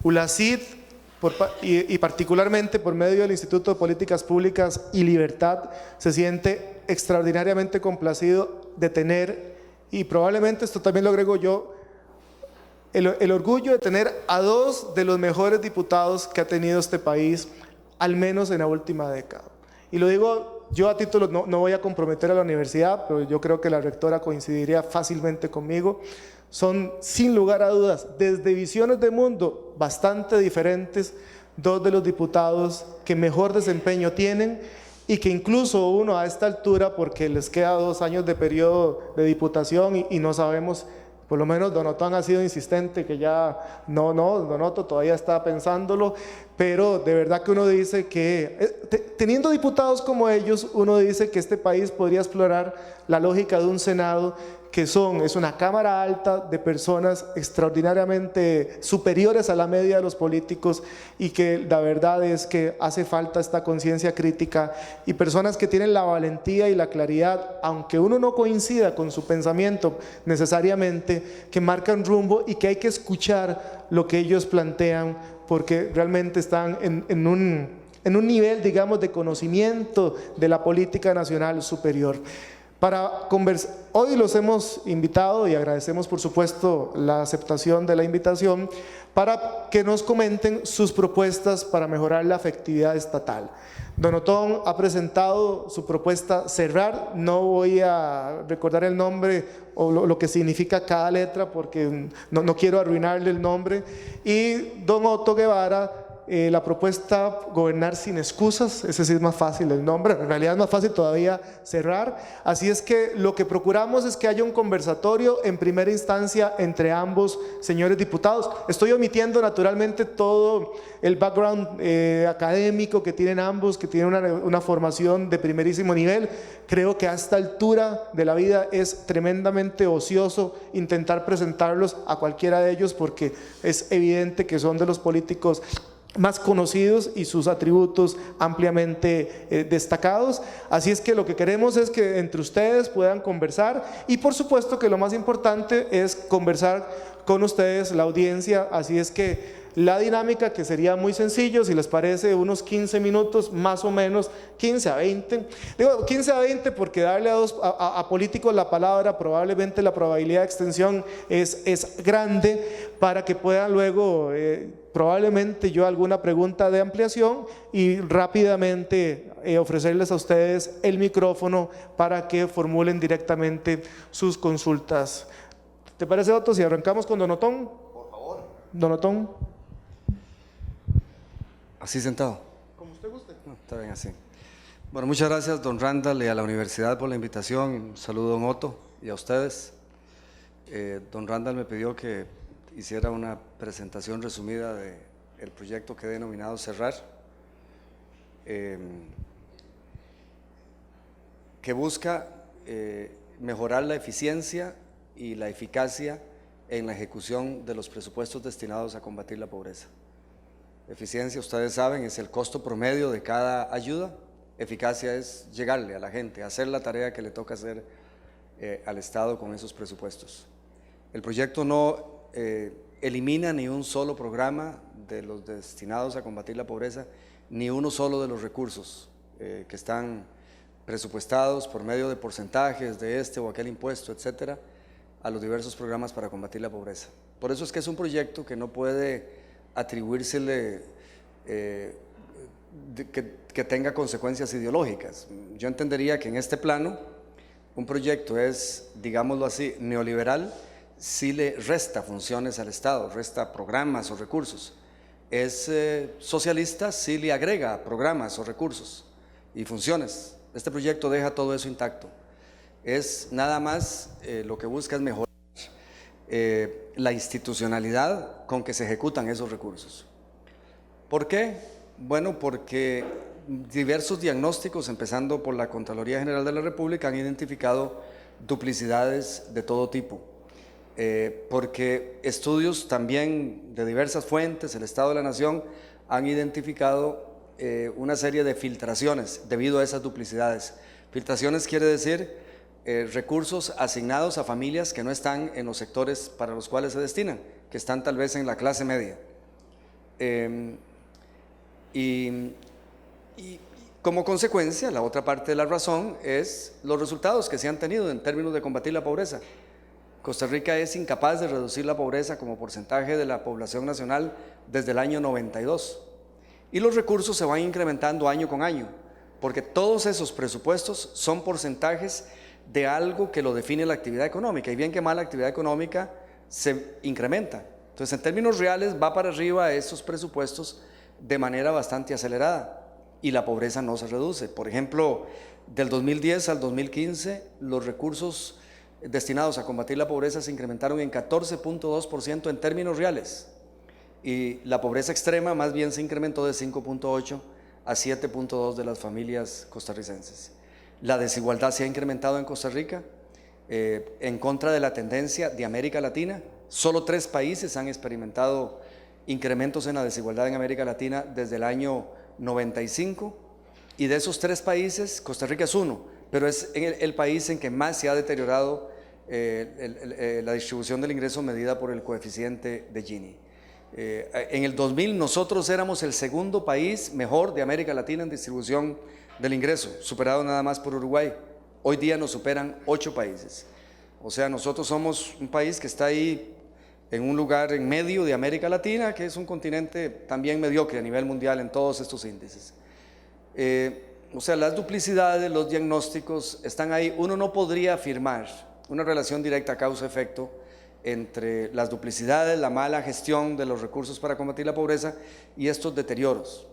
ULACID, y particularmente por medio del Instituto de Políticas Públicas y Libertad, se siente extraordinariamente complacido de tener, y probablemente esto también lo agrego yo, el orgullo de tener a dos de los mejores diputados que ha tenido este país, al menos en la última década. Y lo digo yo a título, no voy a comprometer a la universidad, pero yo creo que la rectora coincidiría fácilmente conmigo. Son, sin lugar a dudas, desde visiones de mundo bastante diferentes, dos de los diputados que mejor desempeño tienen y que incluso uno a esta altura, porque les queda 2 años de periodo de diputación y no sabemos. Por lo menos Don Otto ha sido insistente que ya, Don Otto todavía está pensándolo, pero de verdad que uno dice que, teniendo diputados como ellos, uno dice que este país podría explorar la lógica de un Senado que es una Cámara alta de personas extraordinariamente superiores a la media de los políticos y que la verdad es que hace falta esta conciencia crítica y personas que tienen la valentía y la claridad, aunque uno no coincida con su pensamiento necesariamente, que marcan rumbo y que hay que escuchar lo que ellos plantean porque realmente están en un nivel, digamos, de conocimiento de la política nacional superior. Para conversar, hoy los hemos invitado y agradecemos por supuesto la aceptación de la invitación para que nos comenten sus propuestas para mejorar la efectividad estatal. Don Otón ha presentado su propuesta Cerrar, no voy a recordar el nombre o lo que significa cada letra porque no quiero arruinarle el nombre, y don Otto Guevara, la propuesta Gobernar sin excusas, ese sí es más fácil el nombre, en realidad es más fácil todavía Cerrar, así es que lo que procuramos es que haya un conversatorio en primera instancia entre ambos señores diputados. Estoy omitiendo naturalmente todo el background académico que tienen ambos, que tienen una formación de primerísimo nivel. Creo que a esta altura de la vida es tremendamente ocioso intentar presentarlos a cualquiera de ellos porque es evidente que son de los políticos más conocidos y sus atributos ampliamente destacados. Así es que lo que queremos es que entre ustedes puedan conversar y por supuesto que lo más importante es conversar con ustedes, la audiencia. Así es que la dinámica, que sería muy sencillo, si les parece, unos 15 minutos más o menos, 15 a 20. Digo 15 a 20 porque darle a políticos la palabra, probablemente la probabilidad de extensión es grande para que puedan luego, probablemente yo alguna pregunta de ampliación y rápidamente ofrecerles a ustedes el micrófono para que formulen directamente sus consultas. ¿Te parece, Otto, si arrancamos con Don Otón? Por favor. Don Otón. Así sentado. Como usted guste. Está bien así. Bueno, muchas gracias, don Randall, y a la universidad por la invitación. Un saludo, don Otto, y a ustedes. Don Randall me pidió que hiciera una presentación resumida del proyecto que he denominado Cerrar, que busca mejorar la eficiencia y la eficacia en la ejecución de los presupuestos destinados a combatir la pobreza. Eficiencia, ustedes saben, es el costo promedio de cada ayuda. Eficacia es llegarle a la gente, hacer la tarea que le toca hacer al Estado con esos presupuestos. El proyecto no elimina ni un solo programa de los destinados a combatir la pobreza, ni uno solo de los recursos que están presupuestados por medio de porcentajes de este o aquel impuesto, etcétera, a los diversos programas para combatir la pobreza. Por eso es que es un proyecto que no puede atribuírsele que tenga consecuencias ideológicas. Yo entendería que en este plano un proyecto es, digámoslo así, neoliberal si le resta funciones al Estado, resta programas o recursos. Es socialista si le agrega programas o recursos y funciones. Este proyecto deja todo eso intacto. Es nada más lo que busca es mejorar la institucionalidad con que se ejecutan esos recursos. ¿Por qué? Bueno, porque diversos diagnósticos, empezando por la Contraloría General de la República, han identificado duplicidades de todo tipo. Porque estudios también de diversas fuentes, el Estado de la Nación, han identificado una serie de filtraciones debido a esas duplicidades. Filtraciones quiere decir recursos asignados a familias que no están en los sectores para los cuales se destinan, que están tal vez en la clase media. Y como consecuencia, la otra parte de la razón es los resultados que se han tenido en términos de combatir la pobreza. Costa Rica es incapaz de reducir la pobreza como porcentaje de la población nacional desde el año 92. Y los recursos se van incrementando año con año, porque todos esos presupuestos son porcentajes de algo que lo define la actividad económica, y bien que mal la actividad económica se incrementa. Entonces, en términos reales, va para arriba esos presupuestos de manera bastante acelerada, y la pobreza no se reduce. Por ejemplo, del 2010 al 2015, los recursos destinados a combatir la pobreza se incrementaron en 14.2% en términos reales, y la pobreza extrema más bien se incrementó de 5.8 a 7.2 de las familias costarricenses. La desigualdad se ha incrementado en Costa Rica, en contra de la tendencia de América Latina. Solo 3 países han experimentado incrementos en la desigualdad en América Latina desde el año 95, y de esos 3 países, Costa Rica es uno, pero es el país en que más se ha deteriorado la distribución del ingreso medida por el coeficiente de Gini. En el 2000 nosotros éramos el segundo país mejor de América Latina en distribución del ingreso, superado nada más por Uruguay. Hoy día nos superan 8 países. O sea, nosotros somos un país que está ahí en un lugar en medio de América Latina, que es un continente también mediocre a nivel mundial en todos estos índices. O sea, las duplicidades, los diagnósticos están ahí. Uno no podría afirmar una relación directa causa-efecto entre las duplicidades, la mala gestión de los recursos para combatir la pobreza y estos deterioros.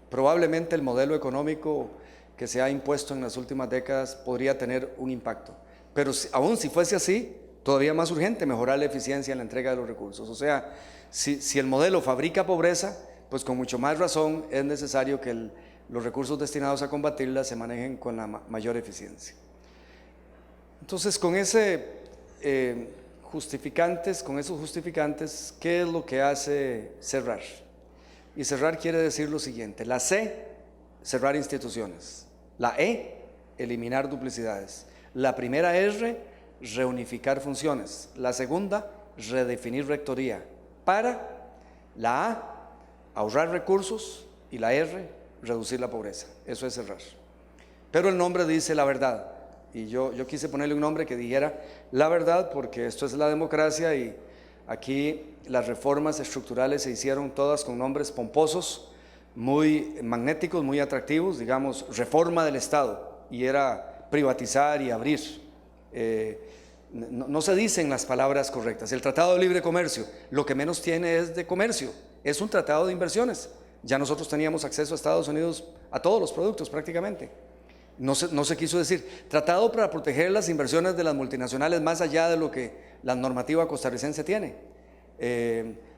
Probablemente el modelo económico que se ha impuesto en las últimas décadas podría tener un impacto, pero aún si fuese así, todavía más urgente mejorar la eficiencia en la entrega de los recursos. O sea, si el modelo fabrica pobreza, pues con mucho más razón es necesario que los recursos destinados a combatirla se manejen con la mayor eficiencia. Entonces, con esos justificantes, ¿qué es lo que hace cerrar? Y cerrar quiere decir lo siguiente: la C, cerrar instituciones; la E, eliminar duplicidades; la primera R, reunificar funciones; la segunda, redefinir rectoría; para la A, ahorrar recursos; y la R, reducir la pobreza. Eso es cerrar. Pero el nombre dice la verdad, y yo quise ponerle un nombre que dijera la verdad, porque esto es la democracia, y aquí las reformas estructurales se hicieron todas con nombres pomposos, muy magnéticos, muy atractivos. Digamos, reforma del Estado, y era privatizar y abrir. No se dicen las palabras correctas. El Tratado de Libre Comercio, lo que menos tiene es de comercio, es un tratado de inversiones. Ya nosotros teníamos acceso a Estados Unidos a todos los productos prácticamente. No se quiso decir tratado para proteger las inversiones de las multinacionales más allá de lo que la normativa costarricense tiene.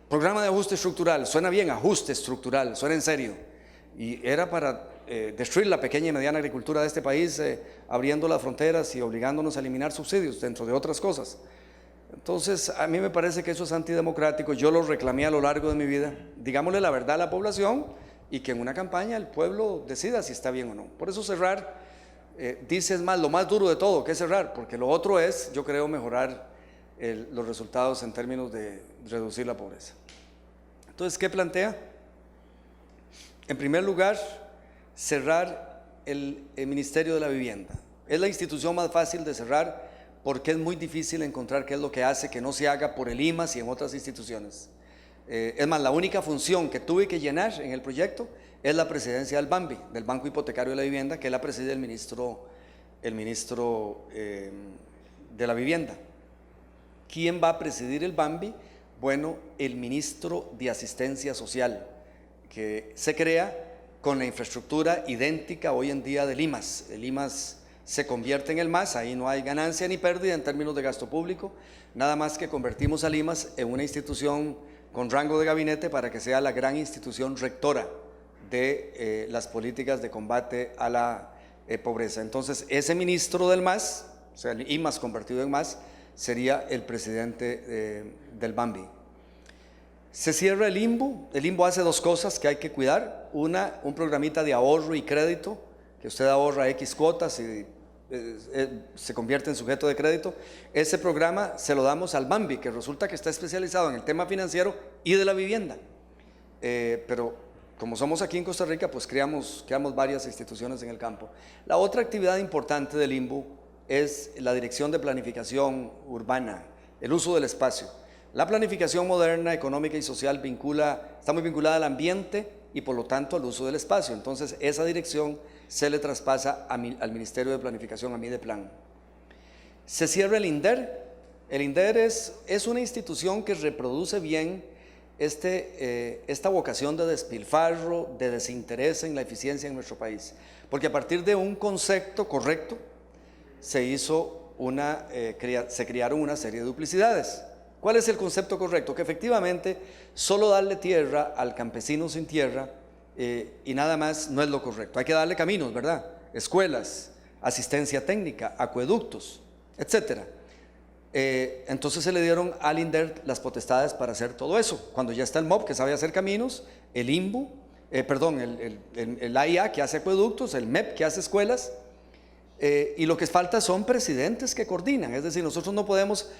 Programa de ajuste estructural, suena bien, ajuste estructural, suena en serio, y era para destruir la pequeña y mediana agricultura de este país, abriendo las fronteras y obligándonos a eliminar subsidios, dentro de otras cosas. Entonces, a mí me parece que eso es antidemocrático. Yo lo reclamé a lo largo de mi vida. Digámosle la verdad a la población, y que en una campaña el pueblo decida si está bien o no. Por eso cerrar, dice, es más, lo más duro de todo, que es cerrar, porque lo otro es, yo creo, mejorar los resultados en términos de reducir la pobreza. Entonces, ¿qué plantea? En primer lugar, cerrar el Ministerio de la Vivienda. Es la institución más fácil de cerrar, porque es muy difícil encontrar qué es lo que hace que no se haga por el IMAS y en otras instituciones. Es más, la única función que tuve que llenar en el proyecto es la presidencia del BAMBI, del Banco Hipotecario de la Vivienda, que la preside el ministro de la Vivienda. ¿Quién va a presidir el BAMBI? Bueno, el ministro de Asistencia Social, que se crea con la infraestructura idéntica hoy en día del IMAS. El IMAS se convierte en el MAS, ahí no hay ganancia ni pérdida en términos de gasto público, nada más que convertimos al IMAS en una institución con rango de gabinete para que sea la gran institución rectora de las políticas de combate a la pobreza. Entonces, ese ministro del MAS, o sea, el IMAS convertido en MAS, sería el presidente del BAMBI. Se cierra el IMBU. El IMBU hace 2 cosas que hay que cuidar. Una, un programita de ahorro y crédito, que usted ahorra X cuotas y se convierte en sujeto de crédito. Ese programa se lo damos al BAMBI, que resulta que está especializado en el tema financiero y de la vivienda. pero como somos aquí en Costa Rica, pues creamos varias instituciones en el campo. La otra actividad importante del INBU es la Dirección de Planificación Urbana, el uso del espacio. La planificación moderna, económica y social está muy vinculada al ambiente y por lo tanto al uso del espacio. Entonces esa dirección se le traspasa al Ministerio de Planificación, a Mideplan. Se cierra el INDER. El INDER es una institución que reproduce bien esta vocación de despilfarro, de desinterés en la eficiencia en nuestro país. Porque a partir de un concepto correcto se crearon una serie de duplicidades. ¿Cuál es el concepto correcto? Que efectivamente solo darle tierra al campesino sin tierra y nada más no es lo correcto. Hay que darle caminos, ¿verdad? Escuelas, asistencia técnica, acueductos, etcétera. Entonces se le dieron al INDER las potestades para hacer todo eso. Cuando ya está el MOP, que sabe hacer caminos, el INBU, el AIA, que hace acueductos, el MEP, que hace escuelas, y lo que falta son presidentes que coordinan. Es decir, nosotros no podemos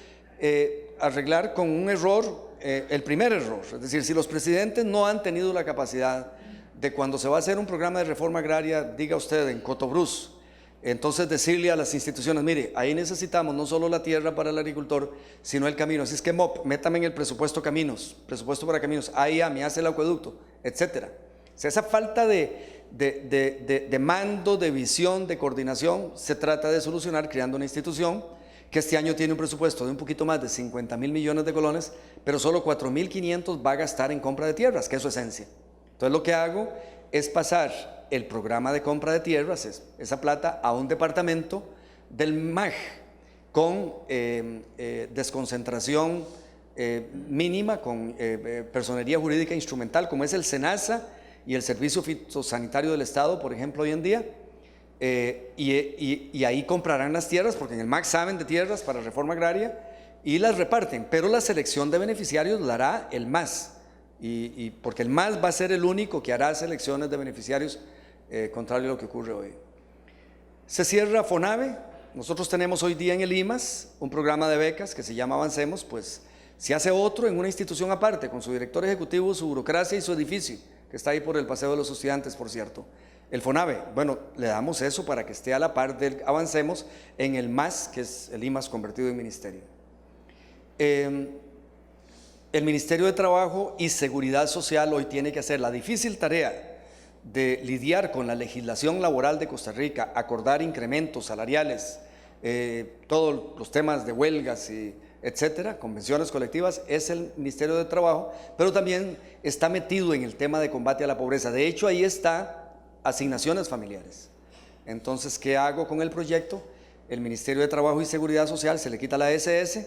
arreglar con un error el primer error. Es decir, si los presidentes no han tenido la capacidad de, cuando se va a hacer un programa de reforma agraria, diga usted en Cotobruz, entonces decirle a las instituciones, mire, ahí necesitamos no solo la tierra para el agricultor, sino el camino. Así es que MOP, métame en el presupuesto caminos, presupuesto para caminos, AIA me hace el acueducto, etcétera. O sea, esa falta de mando, de visión, de coordinación, se trata de solucionar creando una institución que este año tiene un presupuesto de un poquito más de 50.000 millones de colones, pero solo 4.500 va a gastar en compra de tierras, que es su esencia. Entonces lo que hago es pasar el programa de compra de tierras, esa plata, a un departamento del MAG con desconcentración mínima, con personería jurídica instrumental, como es el SENASA y el Servicio Fitosanitario del Estado, por ejemplo, hoy en día. Y ahí comprarán las tierras, porque en el MAG saben de tierras para reforma agraria y las reparten, pero la selección de beneficiarios la hará el MAS, porque el MAS va a ser el único que hará selecciones de beneficiarios, contrario a lo que ocurre hoy. Se cierra FONAVE. Nosotros tenemos hoy día en el IMAS un programa de becas que se llama Avancemos, pues se hace otro en una institución aparte, con su director ejecutivo, su burocracia y su edificio, que está ahí por el Paseo de los Estudiantes, por cierto. El FONAVE, bueno, le damos eso para que esté a la par del Avancemos en el MAS, que es el IMAS convertido en ministerio. El Ministerio de Trabajo y Seguridad Social hoy tiene que hacer la difícil tarea de lidiar con la legislación laboral de Costa Rica, acordar incrementos salariales, todos los temas de huelgas y etcétera, convenciones colectivas, es el Ministerio de Trabajo, pero también está metido en el tema de combate a la pobreza. De hecho, ahí está asignaciones familiares. Entonces, ¿qué hago con el proyecto? El Ministerio de Trabajo y Seguridad Social se le quita la SS,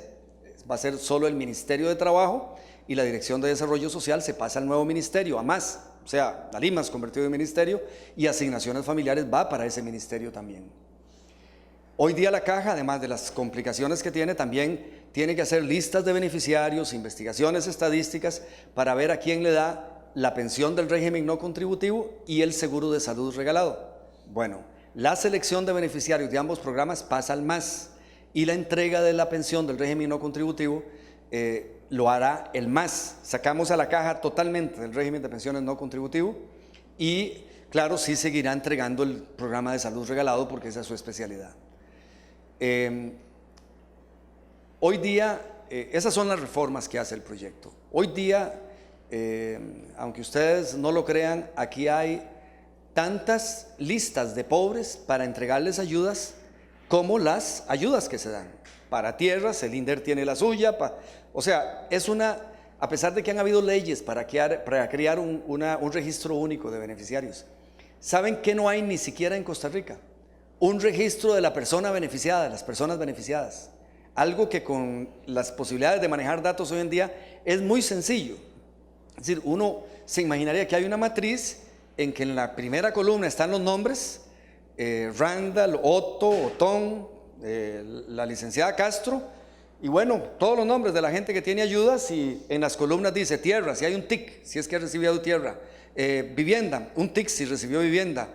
va a ser solo el Ministerio de Trabajo, y la Dirección de Desarrollo Social se pasa al nuevo ministerio, a MAS, o sea, al IMAS convertido en ministerio, y asignaciones familiares va para ese ministerio también. Hoy día la Caja, además de las complicaciones que tiene, también tiene que hacer listas de beneficiarios, investigaciones estadísticas para ver a quién le da la pensión del régimen no contributivo y el seguro de salud regalado. Bueno, la selección de beneficiarios de ambos programas pasa al MAS y la entrega de la pensión del régimen no contributivo lo hará el MAS. Sacamos a la Caja totalmente del régimen de pensiones no contributivo y, claro, sí seguirá entregando el programa de salud regalado porque esa es su especialidad. Hoy día, esas son las reformas que hace el proyecto. Hoy día, aunque ustedes no lo crean, aquí hay tantas listas de pobres para entregarles ayudas como las ayudas que se dan. Para tierras, el INDER tiene la suya, o sea, a pesar de que han habido leyes para crear un registro único de beneficiarios, ¿saben que no hay ni siquiera en Costa Rica? Un registro de la persona beneficiada, de las personas beneficiadas. Algo que con las posibilidades de manejar datos hoy en día es muy sencillo. Es decir, uno se imaginaría que hay una matriz en que en la primera columna están los nombres, Randall, Otto, Otón, la licenciada Castro, y bueno, todos los nombres de la gente que tiene ayudas, y en las columnas dice tierra, si hay un TIC, si es que ha recibido tierra, vivienda, un TIC si recibió vivienda,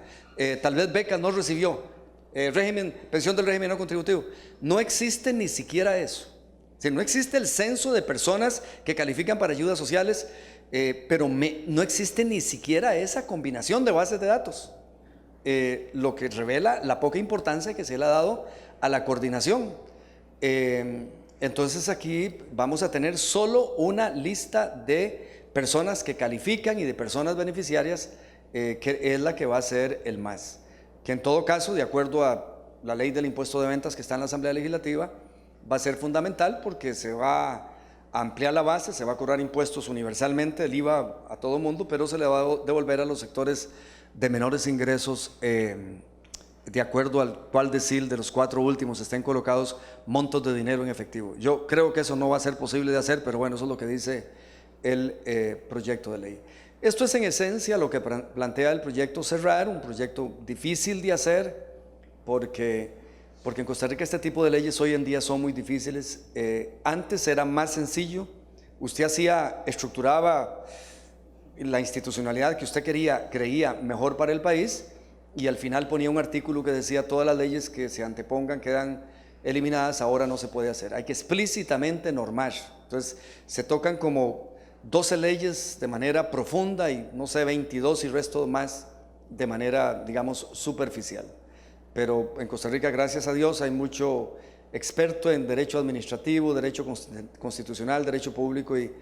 tal vez becas no recibió, pensión del régimen no contributivo. No existe ni siquiera eso. Si no existe el censo de personas que califican para ayudas sociales, pero no existe ni siquiera esa combinación de bases de datos, lo que revela la poca importancia que se le ha dado a la coordinación. Entonces aquí vamos a tener solo una lista de personas que califican y de personas beneficiarias, que es la que va a ser el MAS, que en todo caso, de acuerdo a la ley del impuesto de ventas que está en la Asamblea Legislativa, va a ser fundamental porque se va a ampliar la base, se va a cobrar impuestos universalmente, el IVA a todo mundo, pero se le va a devolver a los sectores de menores ingresos, de acuerdo al cual decil de los 4 últimos estén colocados montos de dinero en efectivo. Yo creo que eso no va a ser posible de hacer, pero bueno, eso es lo que dice el proyecto de ley. Esto es en esencia lo que plantea el proyecto Serrar, un proyecto difícil de hacer porque en Costa Rica este tipo de leyes hoy en día son muy difíciles. Antes era más sencillo, usted estructuraba la institucionalidad que usted creía mejor para el país, y al final ponía un artículo que decía todas las leyes que se antepongan quedan eliminadas. Ahora no se puede hacer, hay que explícitamente normar. Entonces se tocan como 12 leyes de manera profunda y no sé, 22 y resto más de manera, digamos, superficial. Pero en Costa Rica, gracias a Dios, hay mucho experto en derecho administrativo, derecho constitucional, derecho público, y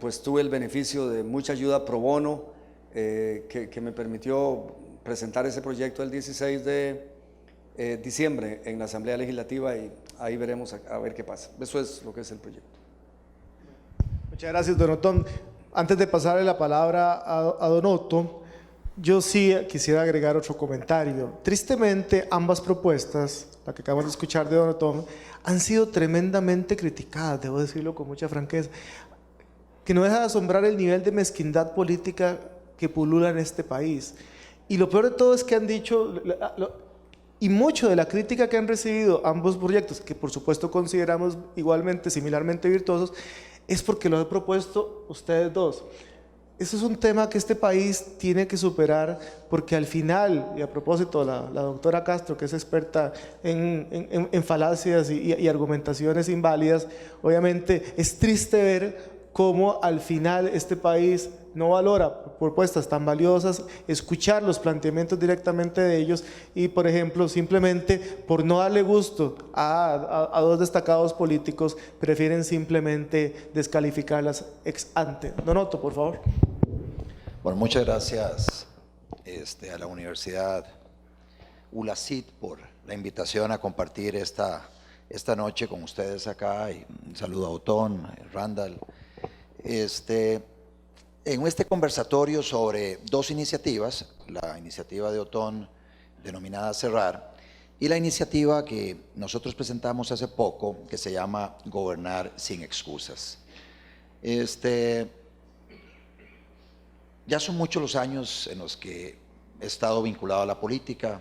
pues tuve el beneficio de mucha ayuda pro bono que me permitió presentar ese proyecto el 16 de diciembre en la Asamblea Legislativa, y ahí veremos a ver qué pasa. Eso es lo que es el proyecto. Muchas gracias, don Otón. Antes de pasarle la palabra a don Otto, yo sí quisiera agregar otro comentario. Tristemente, ambas propuestas, la que acabamos de escuchar de don Otón, han sido tremendamente criticadas, debo decirlo con mucha franqueza, que no deja de asombrar el nivel de mezquindad política que pulula en este país. Y lo peor de todo es que han dicho, y mucho de la crítica que han recibido ambos proyectos, que por supuesto consideramos igualmente, similarmente virtuosos, es porque lo han propuesto ustedes dos. Eso es un tema que este país tiene que superar, porque al final, y a propósito, la doctora Castro, que es experta en falacias y argumentaciones inválidas, obviamente es triste ver cómo al final este país no valora propuestas tan valiosas, escuchar los planteamientos directamente de ellos y, por ejemplo, simplemente por no darle gusto a dos destacados políticos, prefieren simplemente descalificarlas ex ante. Don Otto, por favor. Bueno, muchas gracias a la Universidad ULACIT por la invitación a compartir esta noche con ustedes acá, y un saludo a Otón, Randall. En este conversatorio sobre dos iniciativas, la iniciativa de Otón denominada Serrar y la iniciativa que nosotros presentamos hace poco, que se llama Gobernar sin excusas. Ya son muchos los años en los que he estado vinculado a la política.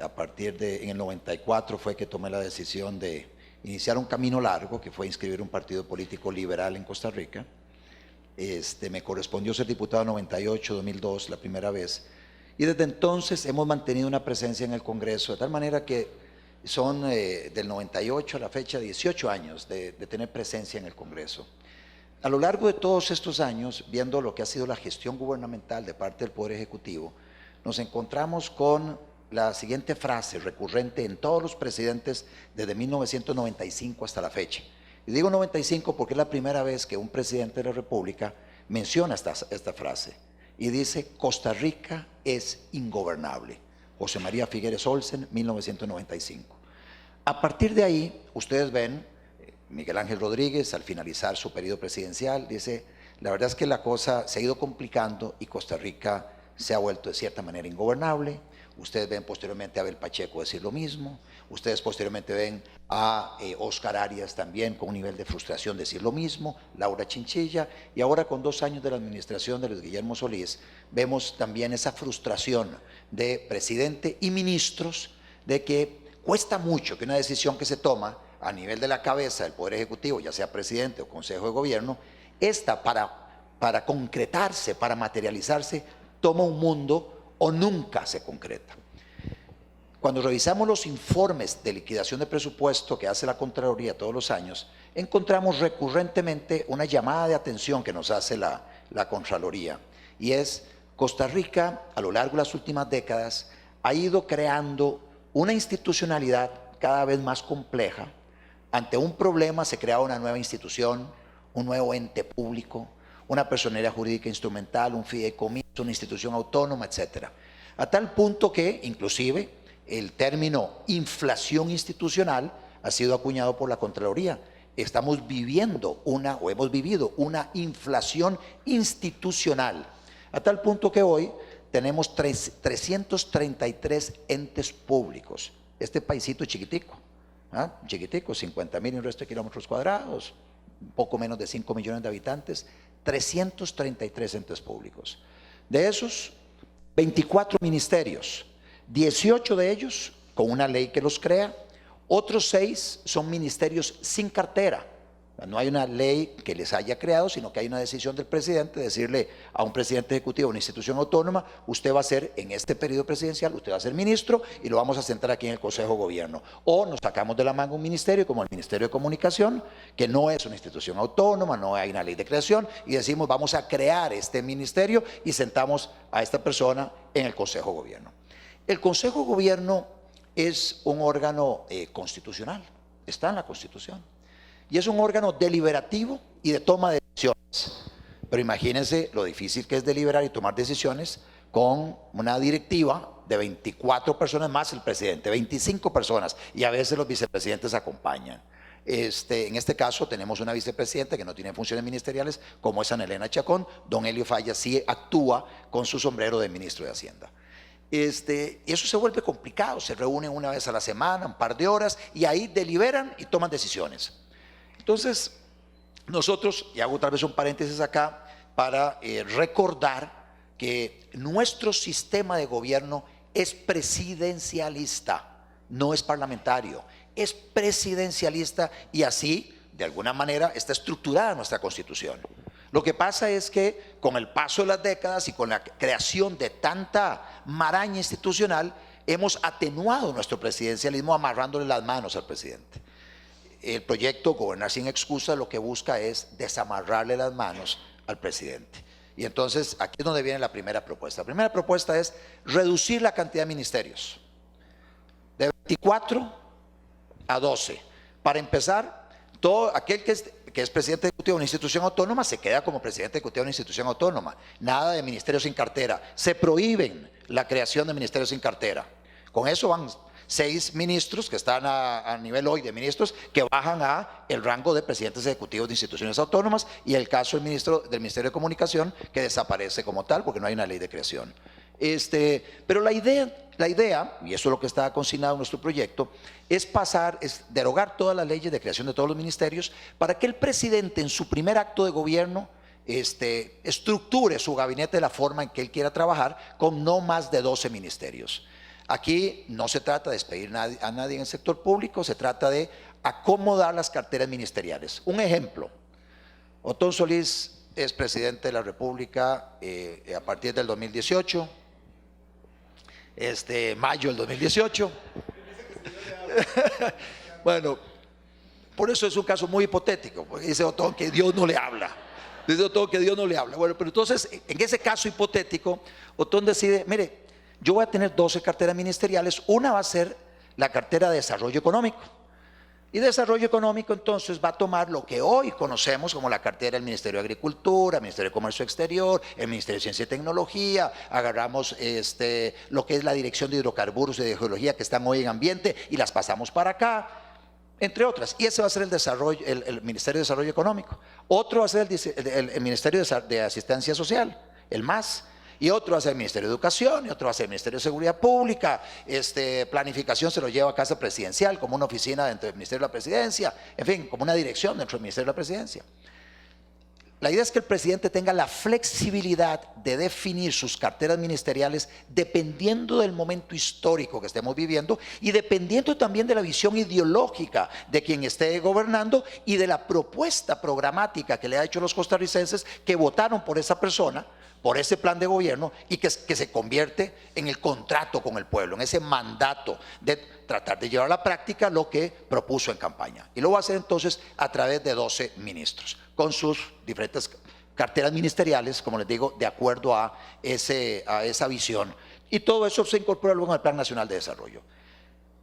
A partir en el 94 fue que tomé la decisión de iniciar un camino largo, que fue inscribir un partido político liberal en Costa Rica. Me correspondió ser diputado en 98, 2002, la primera vez. Y desde entonces hemos mantenido una presencia en el Congreso, de tal manera que son del 98 a la fecha 18 años de tener presencia en el Congreso. A lo largo de todos estos años, viendo lo que ha sido la gestión gubernamental de parte del Poder Ejecutivo, nos encontramos con la siguiente frase recurrente en todos los presidentes desde 1995 hasta la fecha. Y digo 95 porque es la primera vez que un presidente de la República menciona esta frase, y dice: Costa Rica es ingobernable. José María Figueres Olsen, 1995. A partir de ahí, ustedes ven, Miguel Ángel Rodríguez, al finalizar su periodo presidencial, dice: la verdad es que la cosa se ha ido complicando y Costa Rica se ha vuelto de cierta manera ingobernable. Ustedes ven posteriormente a Abel Pacheco decir lo mismo. Ustedes posteriormente ven a Oscar Arias también con un nivel de frustración decir lo mismo, Laura Chinchilla, y ahora con 2 años de la administración de Luis Guillermo Solís, vemos también esa frustración de presidente y ministros de que cuesta mucho que una decisión que se toma a nivel de la cabeza del Poder Ejecutivo, ya sea presidente o Consejo de Gobierno, esta para concretarse, para materializarse, toma un mundo o nunca se concreta. Cuando revisamos los informes de liquidación de presupuesto que hace la Contraloría todos los años, encontramos recurrentemente una llamada de atención que nos hace la Contraloría, y es Costa Rica a lo largo de las últimas décadas ha ido creando una institucionalidad cada vez más compleja. Ante un problema se crea una nueva institución, un nuevo ente público, una personería jurídica instrumental, un fideicomiso, una institución autónoma, etc. A tal punto que, inclusive, el término inflación institucional ha sido acuñado por la Contraloría. Estamos viviendo hemos vivido una inflación institucional, a tal punto que hoy tenemos 333 entes públicos. Este paisito chiquitico, chiquitico, 50.000 y un resto de kilómetros cuadrados, un poco menos de 5 millones de habitantes, 333 entes públicos. De esos, 24 ministerios, 18 de ellos con una ley que los crea, otros 6 son ministerios sin cartera. No hay una ley que les haya creado, sino que hay una decisión del presidente, decirle a un presidente ejecutivo de una institución autónoma, usted va a ser, en este periodo presidencial, usted va a ser ministro y lo vamos a sentar aquí en el Consejo de Gobierno. O nos sacamos de la manga un ministerio como el Ministerio de Comunicación, que no es una institución autónoma, no hay una ley de creación, y decimos vamos a crear este ministerio y sentamos a esta persona en el Consejo de Gobierno. El Consejo de Gobierno es un órgano constitucional, está en la Constitución. Y es un órgano deliberativo y de toma de decisiones. Pero imagínense lo difícil que es deliberar y tomar decisiones con una directiva de 24 personas más el presidente, 25 personas, y a veces los vicepresidentes acompañan. En este caso tenemos una vicepresidenta que no tiene funciones ministeriales, como es Ana Elena Chacón. Don Elio Falla sí actúa con su sombrero de ministro de Hacienda. Y eso se vuelve complicado, se reúnen una vez a la semana, un par de horas, y ahí deliberan y toman decisiones. Entonces, nosotros, y hago tal vez un paréntesis acá, para recordar que nuestro sistema de gobierno es presidencialista, no es parlamentario, es presidencialista, y así, de alguna manera, está estructurada nuestra Constitución. Lo que pasa es que con el paso de las décadas y con la creación de tanta maraña institucional, hemos atenuado nuestro presidencialismo amarrándole las manos al presidente. El proyecto Gobernar sin Excusa lo que busca es desamarrarle las manos al presidente. Y entonces aquí es donde viene la primera propuesta. La primera propuesta es reducir la cantidad de ministerios de 24 a 12. Para empezar, todo aquel que es presidente ejecutivo de una institución autónoma se queda como presidente ejecutivo de una institución autónoma. Nada de ministerios sin cartera. Se prohíben la creación de ministerios sin cartera. Con eso van 6 ministros que están a nivel hoy de ministros que bajan a el rango de presidentes ejecutivos de instituciones autónomas, y el caso del Ministerio de Comunicación, que desaparece como tal porque no hay una ley de creación. Pero la idea, y eso es lo que está consignado en nuestro proyecto, es derogar todas las leyes de creación de todos los ministerios para que el presidente en su primer acto de gobierno estructure su gabinete de la forma en que él quiera trabajar, con no más de 12 ministerios. Aquí no se trata de despedir a nadie en el sector público, se trata de acomodar las carteras ministeriales. Un ejemplo, Otón Solís es presidente de la República a partir del 2018, mayo del 2018. Bueno, por eso es un caso muy hipotético, porque dice Otón que Dios no le habla. Dice Otón que Dios no le habla. Bueno, pero entonces, en ese caso hipotético, Otón decide, mire, yo voy a tener 12 carteras ministeriales, una va a ser la cartera de Desarrollo Económico. Y Desarrollo Económico entonces va a tomar lo que hoy conocemos como la cartera del Ministerio de Agricultura, el Ministerio de Comercio Exterior, el Ministerio de Ciencia y Tecnología, agarramos lo que es la Dirección de Hidrocarburos y de Geología que están hoy en Ambiente y las pasamos para acá, entre otras. Y ese va a ser el Ministerio de Desarrollo Económico. Otro va a ser el Ministerio de Asistencia Social, el MAS. Y otro va a ser el Ministerio de Educación, y otro va a ser el Ministerio de Seguridad Pública. Planificación se lo lleva a Casa Presidencial como una oficina dentro del Ministerio de la Presidencia, en fin, como una dirección dentro del Ministerio de la Presidencia. La idea es que el presidente tenga la flexibilidad de definir sus carteras ministeriales dependiendo del momento histórico que estemos viviendo y dependiendo también de la visión ideológica de quien esté gobernando y de la propuesta programática que le ha hecho los costarricenses que votaron por esa persona, por ese plan de gobierno, y que se convierte en el contrato con el pueblo, en ese mandato de tratar de llevar a la práctica lo que propuso en campaña. Y lo va a hacer entonces a través de 12 ministros, con sus diferentes carteras ministeriales, como les digo, de acuerdo a esa visión. Y todo eso se incorpora luego en el Plan Nacional de Desarrollo.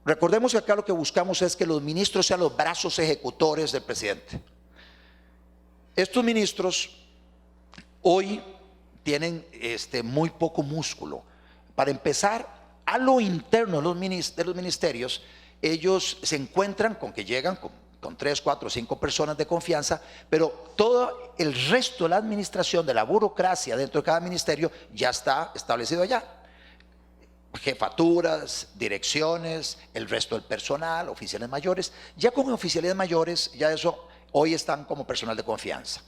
Recordemos que acá lo que buscamos es que los ministros sean los brazos ejecutores del presidente. Estos ministros hoy tienen muy poco músculo. Para empezar, a lo interno de los ministerios, ellos se encuentran con que llegan con 3, 4, 5 personas de confianza, pero todo el resto de la administración, de la burocracia dentro de cada ministerio ya está establecido allá. Jefaturas, direcciones, el resto del personal, oficiales mayores. Ya con oficiales mayores, ya eso hoy están como personal de confianza.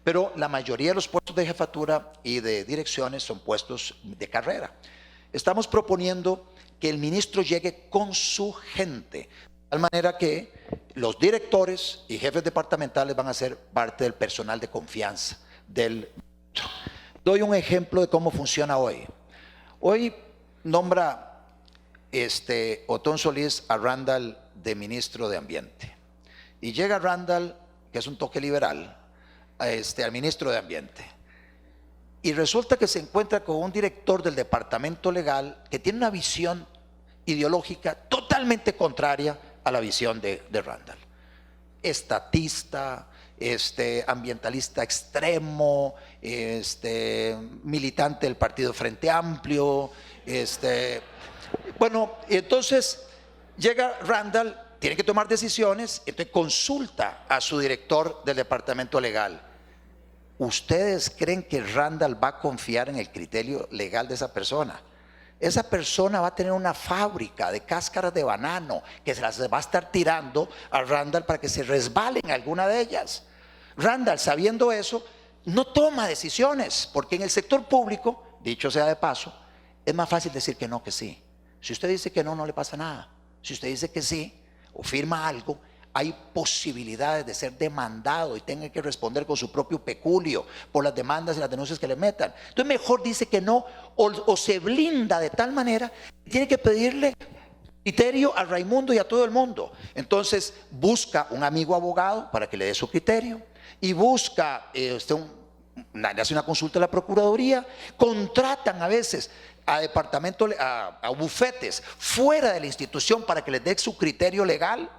Pero la mayoría de los puestos de jefatura y de direcciones son puestos de carrera. Estamos proponiendo que el ministro llegue con su gente, de tal manera que los directores y jefes departamentales van a ser parte del personal de confianza del ministro. Doy un ejemplo de cómo funciona hoy. Hoy nombra Otón Solís a Randall de ministro de Ambiente. Y llega Randall, que es un toque liberal, al ministro de Ambiente. Y resulta que se encuentra con un director del departamento legal que tiene una visión ideológica totalmente contraria a la visión de Randall. Estatista, ambientalista extremo, militante del Partido Frente Amplio. Bueno, entonces llega Randall, tiene que tomar decisiones, entonces consulta a su director del departamento legal. ¿Ustedes creen que Randall va a confiar en el criterio legal de esa persona? Esa persona va a tener una fábrica de cáscaras de banano que se las va a estar tirando a Randall para que se resbalen alguna de ellas. Randall, sabiendo eso, no toma decisiones, porque en el sector público, dicho sea de paso, es más fácil decir que no que sí. Si usted dice que no, no le pasa nada. Si usted dice que sí o firma algo, hay posibilidades de ser demandado y tenga que responder con su propio peculio por las demandas y las denuncias que le metan. Entonces mejor dice que no o se blinda de tal manera que tiene que pedirle criterio a Raimundo y a todo el mundo. Entonces busca un amigo abogado para que le dé su criterio y busca le hace una consulta a la Procuraduría, contratan a veces a departamentos, a bufetes fuera de la institución para que les dé su criterio legal.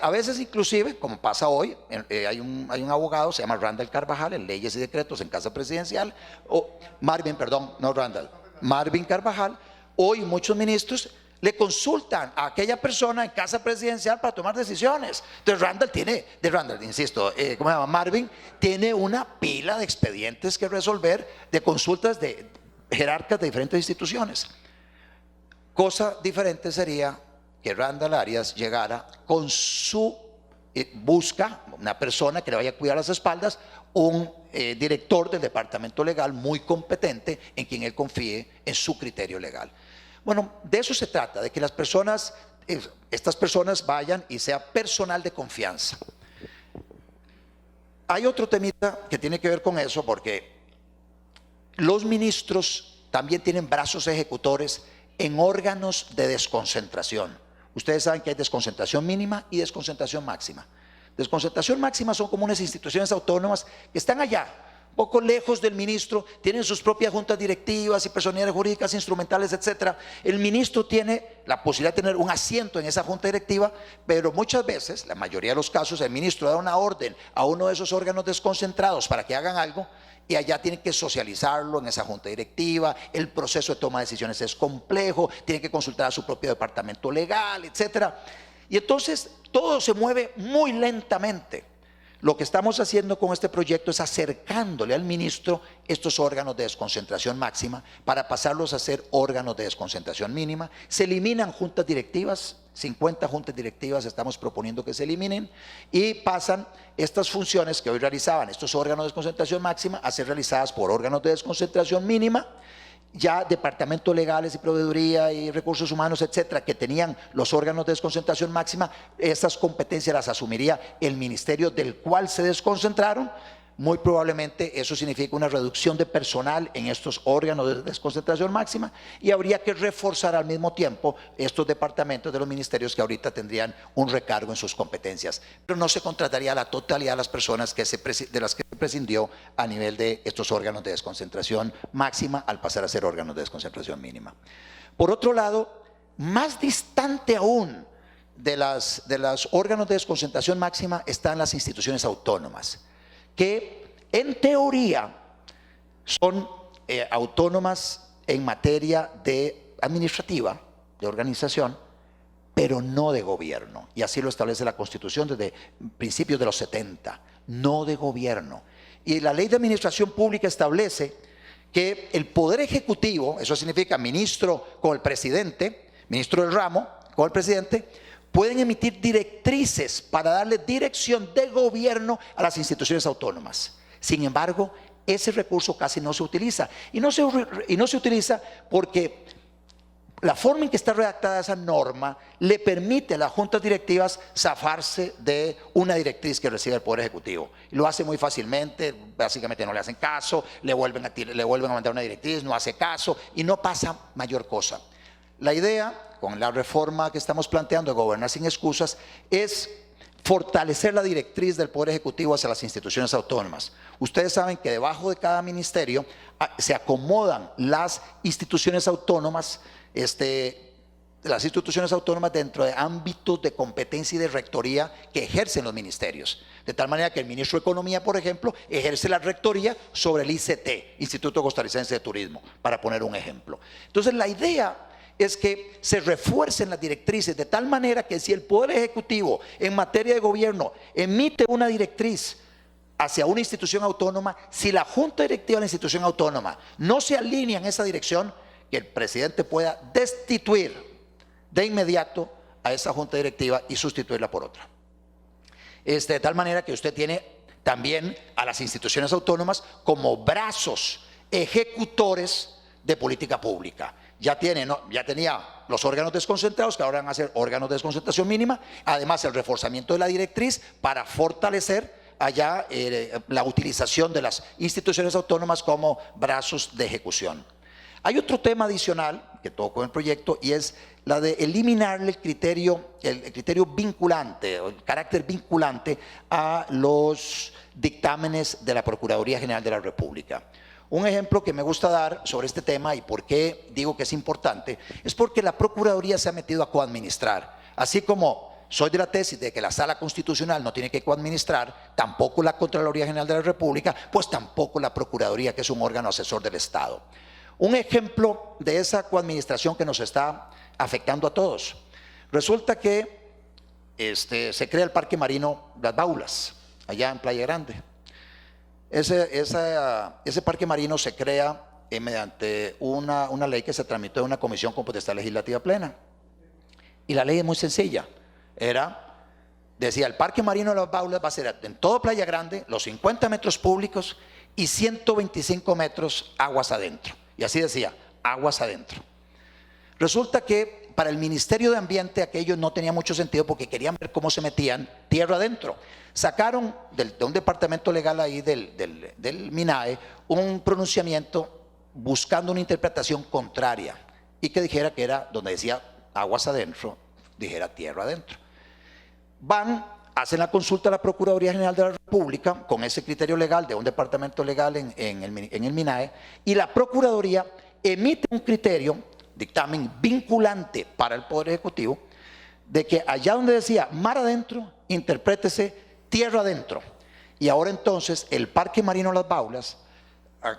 A veces inclusive, como pasa hoy, hay un abogado, se llama Randall Carvajal, en Leyes y Decretos en Casa Presidencial, Marvin Carvajal. Hoy muchos ministros le consultan a aquella persona en Casa Presidencial para tomar decisiones. Entonces Marvin tiene una pila de expedientes que resolver, de consultas de jerarcas de diferentes instituciones. Cosa diferente sería que Randall Arias llegara con busca una persona que le vaya a cuidar las espaldas, un director del departamento legal muy competente en quien él confíe en su criterio legal. Bueno, de eso se trata, de que estas personas vayan y sea personal de confianza. Hay otro temita que tiene que ver con eso, porque los ministros también tienen brazos ejecutores en órganos de desconcentración. Ustedes saben que hay desconcentración mínima y desconcentración máxima. Desconcentración máxima son como unas instituciones autónomas que están allá, un poco lejos del ministro, tienen sus propias juntas directivas y personalidades jurídicas, instrumentales, etc. El ministro tiene la posibilidad de tener un asiento en esa junta directiva, pero muchas veces, la mayoría de los casos, el ministro da una orden a uno de esos órganos desconcentrados para que hagan algo, y allá tienen que socializarlo en esa junta directiva. El proceso de toma de decisiones es complejo, tienen que consultar a su propio departamento legal, etc. Y entonces todo se mueve muy lentamente. Lo que estamos haciendo con este proyecto es acercándole al ministro estos órganos de desconcentración máxima para pasarlos a ser órganos de desconcentración mínima. Se eliminan juntas directivas, 50 juntas directivas estamos proponiendo que se eliminen, y pasan estas funciones que hoy realizaban estos órganos de desconcentración máxima a ser realizadas por órganos de desconcentración mínima. Ya departamentos legales y proveeduría y recursos humanos, etcétera, que tenían los órganos de desconcentración máxima, esas competencias las asumiría el ministerio del cual se desconcentraron, muy probablemente eso significa una reducción de personal en estos órganos de desconcentración máxima y habría que reforzar al mismo tiempo estos departamentos de los ministerios que ahorita tendrían un recargo en sus competencias. Pero no se contrataría a la totalidad de las personas de las que se prescindió a nivel de estos órganos de desconcentración máxima al pasar a ser órganos de desconcentración mínima. Por otro lado, más distante aún de los órganos de desconcentración máxima están las instituciones autónomas, que en teoría son autónomas en materia de administrativa, de organización, pero no de gobierno. Y así lo establece la Constitución desde principios de los 70, no de gobierno. Y la Ley de Administración Pública establece que el Poder Ejecutivo, eso significa ministro con el presidente, ministro del ramo con el presidente, pueden emitir directrices para darle dirección de gobierno a las instituciones autónomas. Sin embargo, ese recurso casi no se utiliza. Y no se utiliza porque la forma en que está redactada esa norma le permite a las juntas directivas zafarse de una directriz que recibe el Poder Ejecutivo. Lo hace muy fácilmente, básicamente no le hacen caso, le vuelven a mandar una directriz, no hace caso y no pasa mayor cosa. La idea con la reforma que estamos planteando de gobernar sin excusas es fortalecer la directriz del Poder Ejecutivo hacia las instituciones autónomas. Ustedes saben que debajo de cada ministerio se acomodan las instituciones autónomas, dentro de ámbitos de competencia y de rectoría que ejercen los ministerios. De tal manera que el ministro de Economía, por ejemplo, ejerce la rectoría sobre el ICT, Instituto Costarricense de Turismo, para poner un ejemplo. Entonces la idea es que se refuercen las directrices de tal manera que si el Poder Ejecutivo en materia de gobierno emite una directriz hacia una institución autónoma, si la junta directiva de la institución autónoma no se alinea en esa dirección, que el presidente pueda destituir de inmediato a esa junta directiva y sustituirla por otra. De tal manera que usted tiene también a las instituciones autónomas como brazos ejecutores de política pública. Ya tenía los órganos desconcentrados, que ahora van a ser órganos de desconcentración mínima, además el reforzamiento de la directriz para fortalecer allá la utilización de las instituciones autónomas como brazos de ejecución. Hay otro tema adicional que tocó en el proyecto y es la de eliminar el criterio vinculante, o el carácter vinculante a los dictámenes de la Procuraduría General de la República. Un ejemplo que me gusta dar sobre este tema y por qué digo que es importante es porque la Procuraduría se ha metido a coadministrar. Así como soy de la tesis de que la Sala Constitucional no tiene que coadministrar, tampoco la Contraloría General de la República, pues tampoco la Procuraduría, que es un órgano asesor del Estado. Un ejemplo de esa coadministración que nos está afectando a todos. Resulta que se crea el Parque Marino Las Baulas, allá en Playa Grande. Ese parque marino se crea mediante una ley que se tramitó en una comisión con potestad legislativa plena. Y la ley es muy sencilla. Decía, el Parque Marino de Las Baulas va a ser en todo Playa Grande, los 50 metros públicos y 125 metros aguas adentro. Y así decía, aguas adentro. Resulta que para el Ministerio de Ambiente aquello no tenía mucho sentido porque querían ver cómo se metían tierra adentro. Sacaron de un departamento legal ahí del MINAE un pronunciamiento buscando una interpretación contraria y que dijera que era donde decía aguas adentro, dijera tierra adentro. Hacen la consulta a la Procuraduría General de la República con ese criterio legal de un departamento legal en el MINAE y la Procuraduría emite un dictamen vinculante para el Poder Ejecutivo de que allá donde decía mar adentro, interprétese tierra adentro. Y ahora entonces el Parque Marino Las Baulas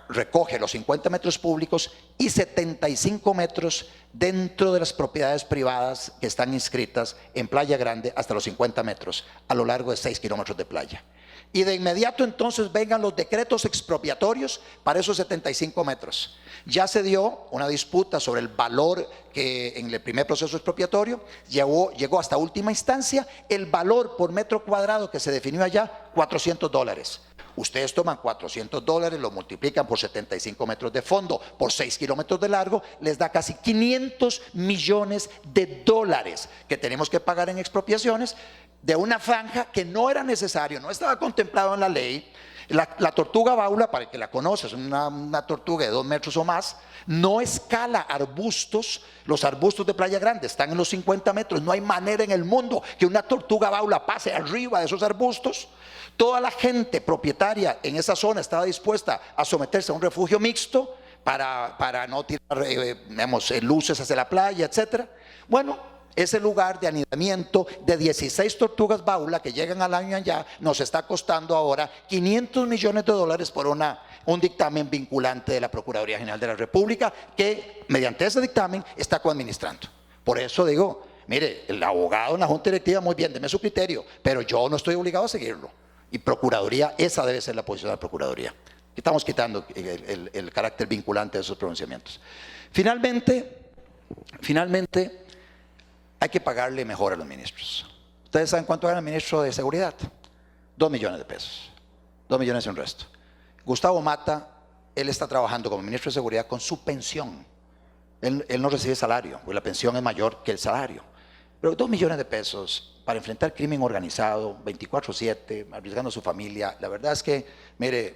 recoge los 50 metros públicos y 75 metros dentro de las propiedades privadas que están inscritas en Playa Grande hasta los 50 metros a lo largo de 6 kilómetros de playa. Y de inmediato entonces vengan los decretos expropiatorios para esos 75 metros. Ya se dio una disputa sobre el valor que en el primer proceso expropiatorio llegó hasta última instancia el valor por metro cuadrado que se definió allá, $400. Ustedes toman $400, lo multiplican por 75 metros de fondo, por 6 kilómetros de largo, les da casi $500 millones que tenemos que pagar en expropiaciones de una franja que no era necesario, no estaba contemplado en la ley. La tortuga baula, para el que la conoce, es una tortuga de 2 metros o más, no escala arbustos. Los arbustos de Playa Grande están en los 50 metros. No hay manera en el mundo que una tortuga baula pase arriba de esos arbustos. Toda la gente propietaria en esa zona estaba dispuesta a someterse a un refugio mixto para no tirar luces hacia la playa, etc. Bueno, ese lugar de anidamiento de 16 tortugas baula que llegan al año allá nos está costando ahora $500 millones por un dictamen vinculante de la Procuraduría General de la República que mediante ese dictamen está coadministrando. Por eso digo, mire, el abogado en la Junta Directiva, muy bien, deme su criterio, pero yo no estoy obligado a seguirlo. Y Procuraduría, esa debe ser la posición de la Procuraduría. Estamos quitando el carácter vinculante de esos pronunciamientos. Finalmente, hay que pagarle mejor a los ministros. ¿Ustedes saben cuánto gana el ministro de Seguridad? $2 millones. 2 millones y un resto. Gustavo Mata, él está trabajando como ministro de Seguridad con su pensión. Él no recibe salario, porque la pensión es mayor que el salario. Pero $2 millones para enfrentar crimen organizado, 24/7, arriesgando a su familia, la verdad es que, mire,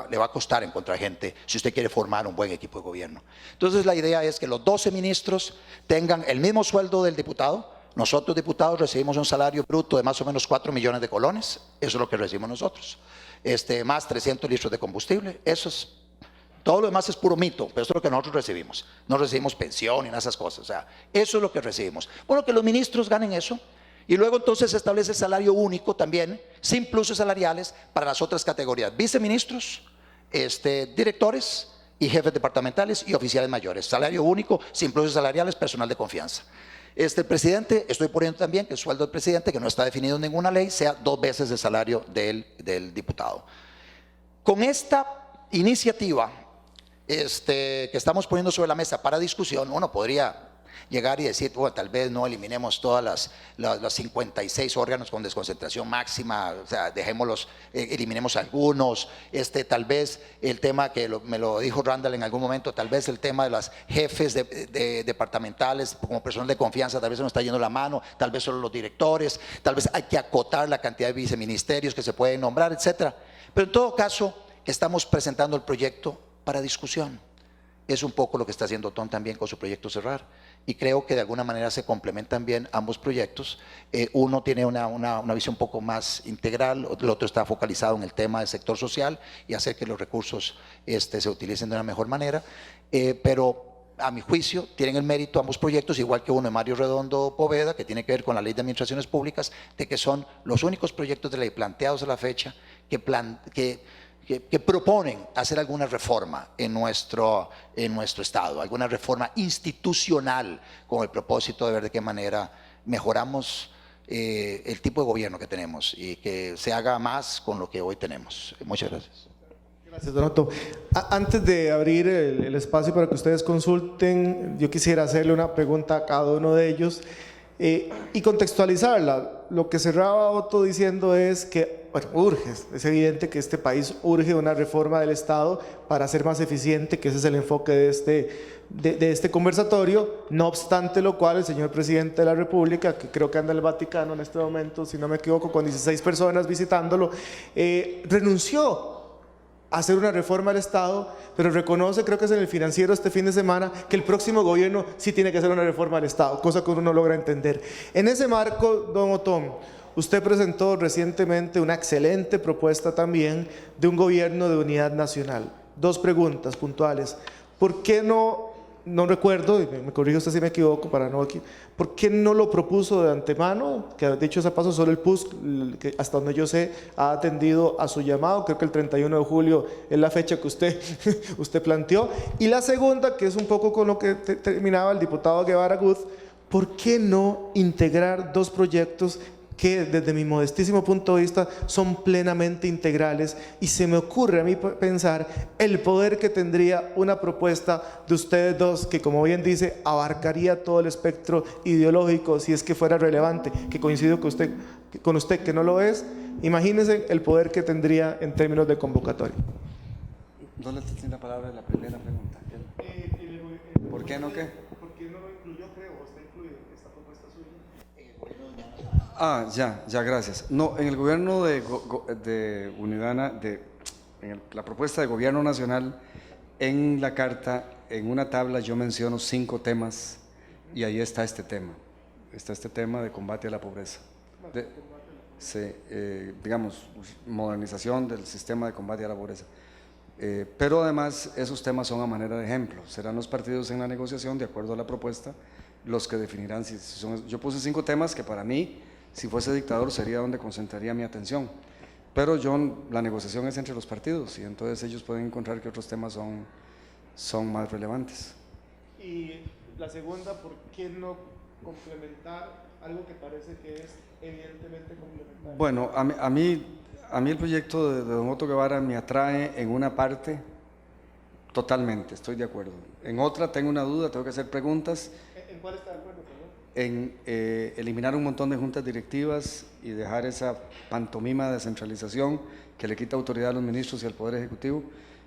le va a costar encontrar gente si usted quiere formar un buen equipo de gobierno. Entonces la idea es que los 12 ministros tengan el mismo sueldo del diputado. Nosotros diputados recibimos un salario bruto de más o menos 4 millones de colones, eso es lo que recibimos nosotros, más 300 litros de combustible, eso es. Todo lo demás es puro mito, pero eso es lo que nosotros recibimos. No recibimos pensión ni nada de esas cosas, o sea, eso es lo que recibimos. Bueno, que los ministros ganen eso y luego entonces se establece salario único también, sin pluses salariales para las otras categorías, viceministros, directores y jefes departamentales y oficiales mayores. Salario único, sin pluses salariales, personal de confianza. El presidente, estoy poniendo también que el sueldo del presidente, que no está definido en ninguna ley, sea 2 veces el salario del diputado. Con esta iniciativa que estamos poniendo sobre la mesa para discusión, uno podría llegar y decir, bueno, tal vez no eliminemos todas las 56 órganos con desconcentración máxima, o sea, dejémoslos, eliminemos algunos, tal vez el tema que me lo dijo Randall en algún momento, tal vez el tema de las jefes departamentales como personal de confianza, tal vez se nos está yendo la mano, tal vez solo los directores, tal vez hay que acotar la cantidad de viceministerios que se pueden nombrar, etcétera. Pero en todo caso, estamos presentando el proyecto para discusión. Es un poco lo que está haciendo Tom también con su proyecto Cerrar, y creo que de alguna manera se complementan bien ambos proyectos. Uno tiene una visión un poco más integral, el otro está focalizado en el tema del sector social y hacer que los recursos se utilicen de una mejor manera, pero a mi juicio tienen el mérito ambos proyectos, igual que uno de Mario Redondo Poveda, que tiene que ver con la Ley de Administraciones Públicas, de que son los únicos proyectos de ley planteados a la fecha que proponen hacer alguna reforma en nuestro Estado, alguna reforma institucional con el propósito de ver de qué manera mejoramos el tipo de gobierno que tenemos y que se haga más con lo que hoy tenemos. Muchas gracias. Gracias, don Otto. Antes de abrir el espacio para que ustedes consulten, yo quisiera hacerle una pregunta a cada uno de ellos y contextualizarla. Lo que cerraba Otto diciendo es que, bueno, es evidente que este país urge una reforma del Estado para ser más eficiente, que ese es el enfoque de este conversatorio. No obstante lo cual, el señor presidente de la República, que creo que anda en el Vaticano en este momento, si no me equivoco, con 16 personas visitándolo, renunció a hacer una reforma del Estado, pero reconoce, creo que es en el Financiero este fin de semana, que el próximo gobierno sí tiene que hacer una reforma del Estado, cosa que uno no logra entender. En ese marco, don Otón, usted presentó recientemente una excelente propuesta también de un gobierno de unidad nacional. 2 preguntas puntuales. ¿Por qué no recuerdo, y me corrijo usted si me equivoco, ¿por qué no lo propuso de antemano? Que dicho sea paso, solo el PUSC, que hasta donde yo sé, ha atendido a su llamado. Creo que el 31 de julio es la fecha que usted planteó. Y la segunda, que es un poco con lo que terminaba el diputado Guevara Guz, ¿por qué no integrar 2 proyectos que desde mi modestísimo punto de vista son plenamente integrales? Y se me ocurre a mí pensar el poder que tendría una propuesta de ustedes dos, que como bien dice, abarcaría todo el espectro ideológico si es que fuera relevante, que coincido con usted con usted que no lo es, imagínense el poder que tendría en términos de convocatoria. No le tiene la palabra en la primera pregunta. ¿Por qué no qué? Porque no lo incluyó, creo, o está incluido esta propuesta suya. Ya, gracias. No, en el gobierno de Unidad, la propuesta de gobierno nacional, en la carta, en una tabla yo menciono 5 temas y ahí está este tema. Está este tema de combate a la pobreza. Digamos, modernización del sistema de combate a la pobreza. Pero además esos temas son a manera de ejemplo. Serán los partidos en la negociación, de acuerdo a la propuesta, los que definirán si son. Yo puse 5 temas que para mí, si fuese dictador, sería donde concentraría mi atención. Pero la negociación es entre los partidos y entonces ellos pueden encontrar que otros temas son más relevantes. Y la segunda, ¿por qué no complementar algo que parece que es evidentemente complementario? Bueno, a mí el proyecto de don Otto Guevara me atrae en una parte totalmente, estoy de acuerdo. En otra tengo una duda, tengo que hacer preguntas. ¿En cuál está de acuerdo, perdón? En eliminar un montón de juntas directivas y dejar esa pantomima de descentralización que le quita autoridad a los ministros y al Poder Ejecutivo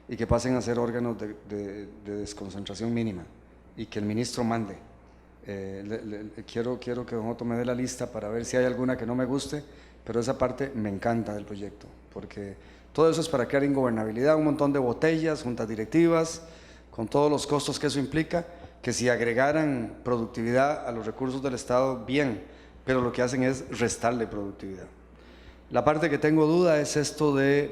y que pasen a ser órganos de desconcentración mínima y que el ministro mande. Quiero que don Otto me dé la lista para ver si hay alguna que no me guste, pero esa parte me encanta del proyecto, porque todo eso es para crear ingobernabilidad, un montón de botellas, juntas directivas, con todos los costos que eso implica, que si agregaran productividad a los recursos del Estado, bien, pero lo que hacen es restarle productividad. La parte que tengo duda es esto de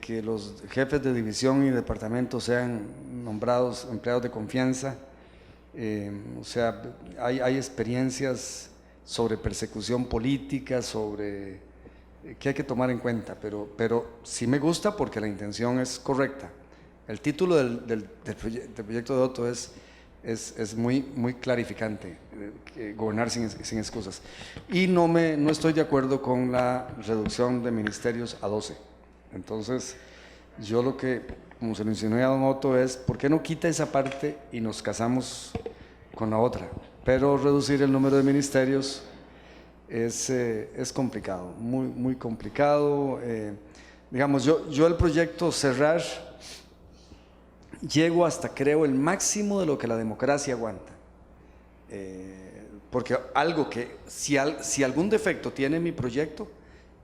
que los jefes de división y departamento sean nombrados empleados de confianza. O sea, hay experiencias sobre persecución política, que hay que tomar en cuenta, pero sí me gusta porque la intención es correcta. El título del proyecto de Otto es muy clarificante, gobernar sin excusas. Y no estoy de acuerdo con la reducción de ministerios a 12. Entonces, yo lo que, como se lo insinué a don Otto, es ¿por qué no quita esa parte y nos casamos con la otra? Pero reducir el número de ministerios es complicado, muy complicado. Digamos, yo el proyecto cerrar, llego hasta, creo, el máximo de lo que la democracia aguanta. Porque algo que, si algún defecto tiene mi proyecto,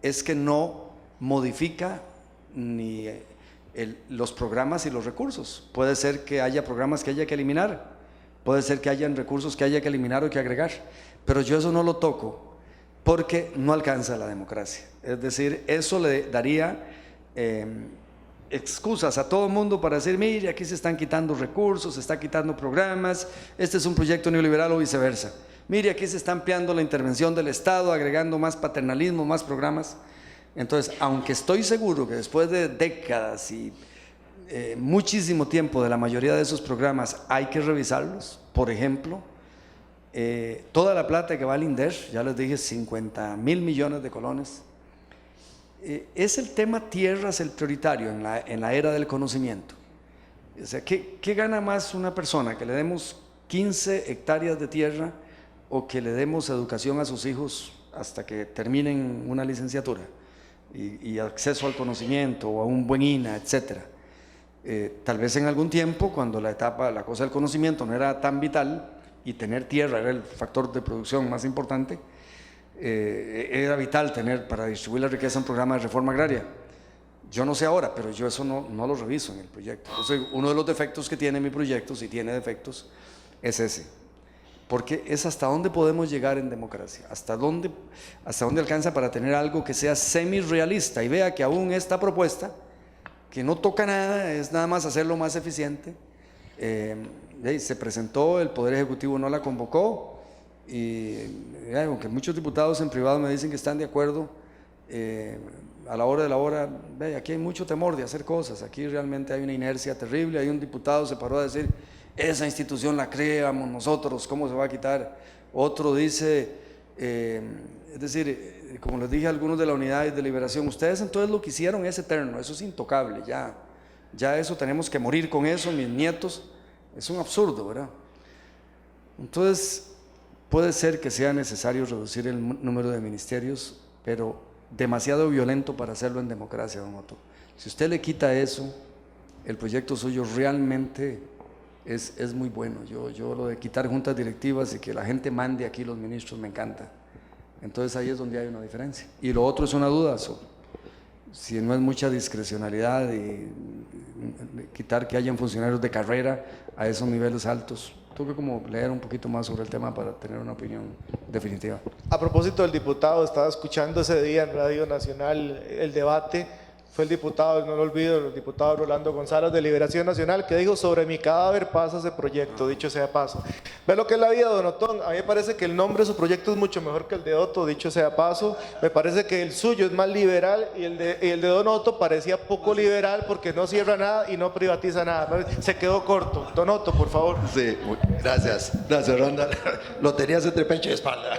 es que no modifica ni los programas y los recursos. Puede ser que haya programas que haya que eliminar, puede ser que hayan recursos que haya que eliminar o que agregar, pero yo eso no lo toco porque no alcanza la democracia. Es decir, eso le daría excusas a todo el mundo para decir, mire, aquí se están quitando recursos, se están quitando programas, este es un proyecto neoliberal o viceversa. Mire, aquí se está ampliando la intervención del Estado, agregando más paternalismo, más programas. Entonces, aunque estoy seguro que después de décadas y muchísimo tiempo de la mayoría de esos programas hay que revisarlos, por ejemplo, toda la plata que va al INDER, ya les dije, 50.000 millones de colones, es el tema tierras el prioritario en la era del conocimiento. O sea, ¿qué gana más una persona? ¿Que le demos 15 hectáreas de tierra o que le demos educación a sus hijos hasta que terminen una licenciatura y acceso al conocimiento o a un buen INA, etcétera? Tal vez en algún tiempo, cuando la cosa del conocimiento no era tan vital y tener tierra era el factor de producción más importante, era vital tener para distribuir la riqueza un programa de reforma agraria. Yo no sé ahora, pero yo eso no lo reviso en el proyecto. Entonces, uno de los defectos que tiene mi proyecto, si tiene defectos, es ese. Porque es hasta dónde podemos llegar en democracia, hasta dónde alcanza para tener algo que sea semi-realista. Y vea que aún esta propuesta, que no toca nada, es nada más hacerlo más eficiente, se presentó, el Poder Ejecutivo no la convocó, y aunque muchos diputados en privado me dicen que están de acuerdo, a la hora de la hora, aquí hay mucho temor de hacer cosas, aquí realmente hay una inercia terrible. Hay un diputado se paró a decir, esa institución la creamos nosotros, ¿cómo se va a quitar? Otro dice, es decir, como les dije a algunos de la unidad de liberación, ustedes entonces lo que hicieron es eterno, eso es intocable, ya eso tenemos que morir con eso, mis nietos, es un absurdo, ¿verdad? Entonces, puede ser que sea necesario reducir el número de ministerios, pero demasiado violento para hacerlo en democracia, don Otto. Si usted le quita eso, el proyecto suyo realmente es muy bueno. Yo lo de quitar juntas directivas y que la gente mande aquí los ministros me encanta. Entonces ahí es donde hay una diferencia. Y lo otro es una duda, si no es mucha discrecionalidad y quitar que hayan funcionarios de carrera a esos niveles altos. Tengo que como leer un poquito más sobre el tema para tener una opinión definitiva. A propósito del diputado, estaba escuchando ese día en Radio Nacional el debate. Fue el diputado, no lo olvido, el diputado Rolando González de Liberación Nacional, que dijo: sobre mi cadáver pasa ese proyecto, dicho sea paso. Ve lo que es la vida, don Otón. A mí me parece que el nombre de su proyecto es mucho mejor que el de Otto, dicho sea paso. Me parece que el suyo es más liberal y el de don Otto parecía poco liberal porque no cierra nada y no privatiza nada. Se quedó corto. Don Otto, por favor. Sí, gracias, Ronda. Lo tenías entre pecho y espalda.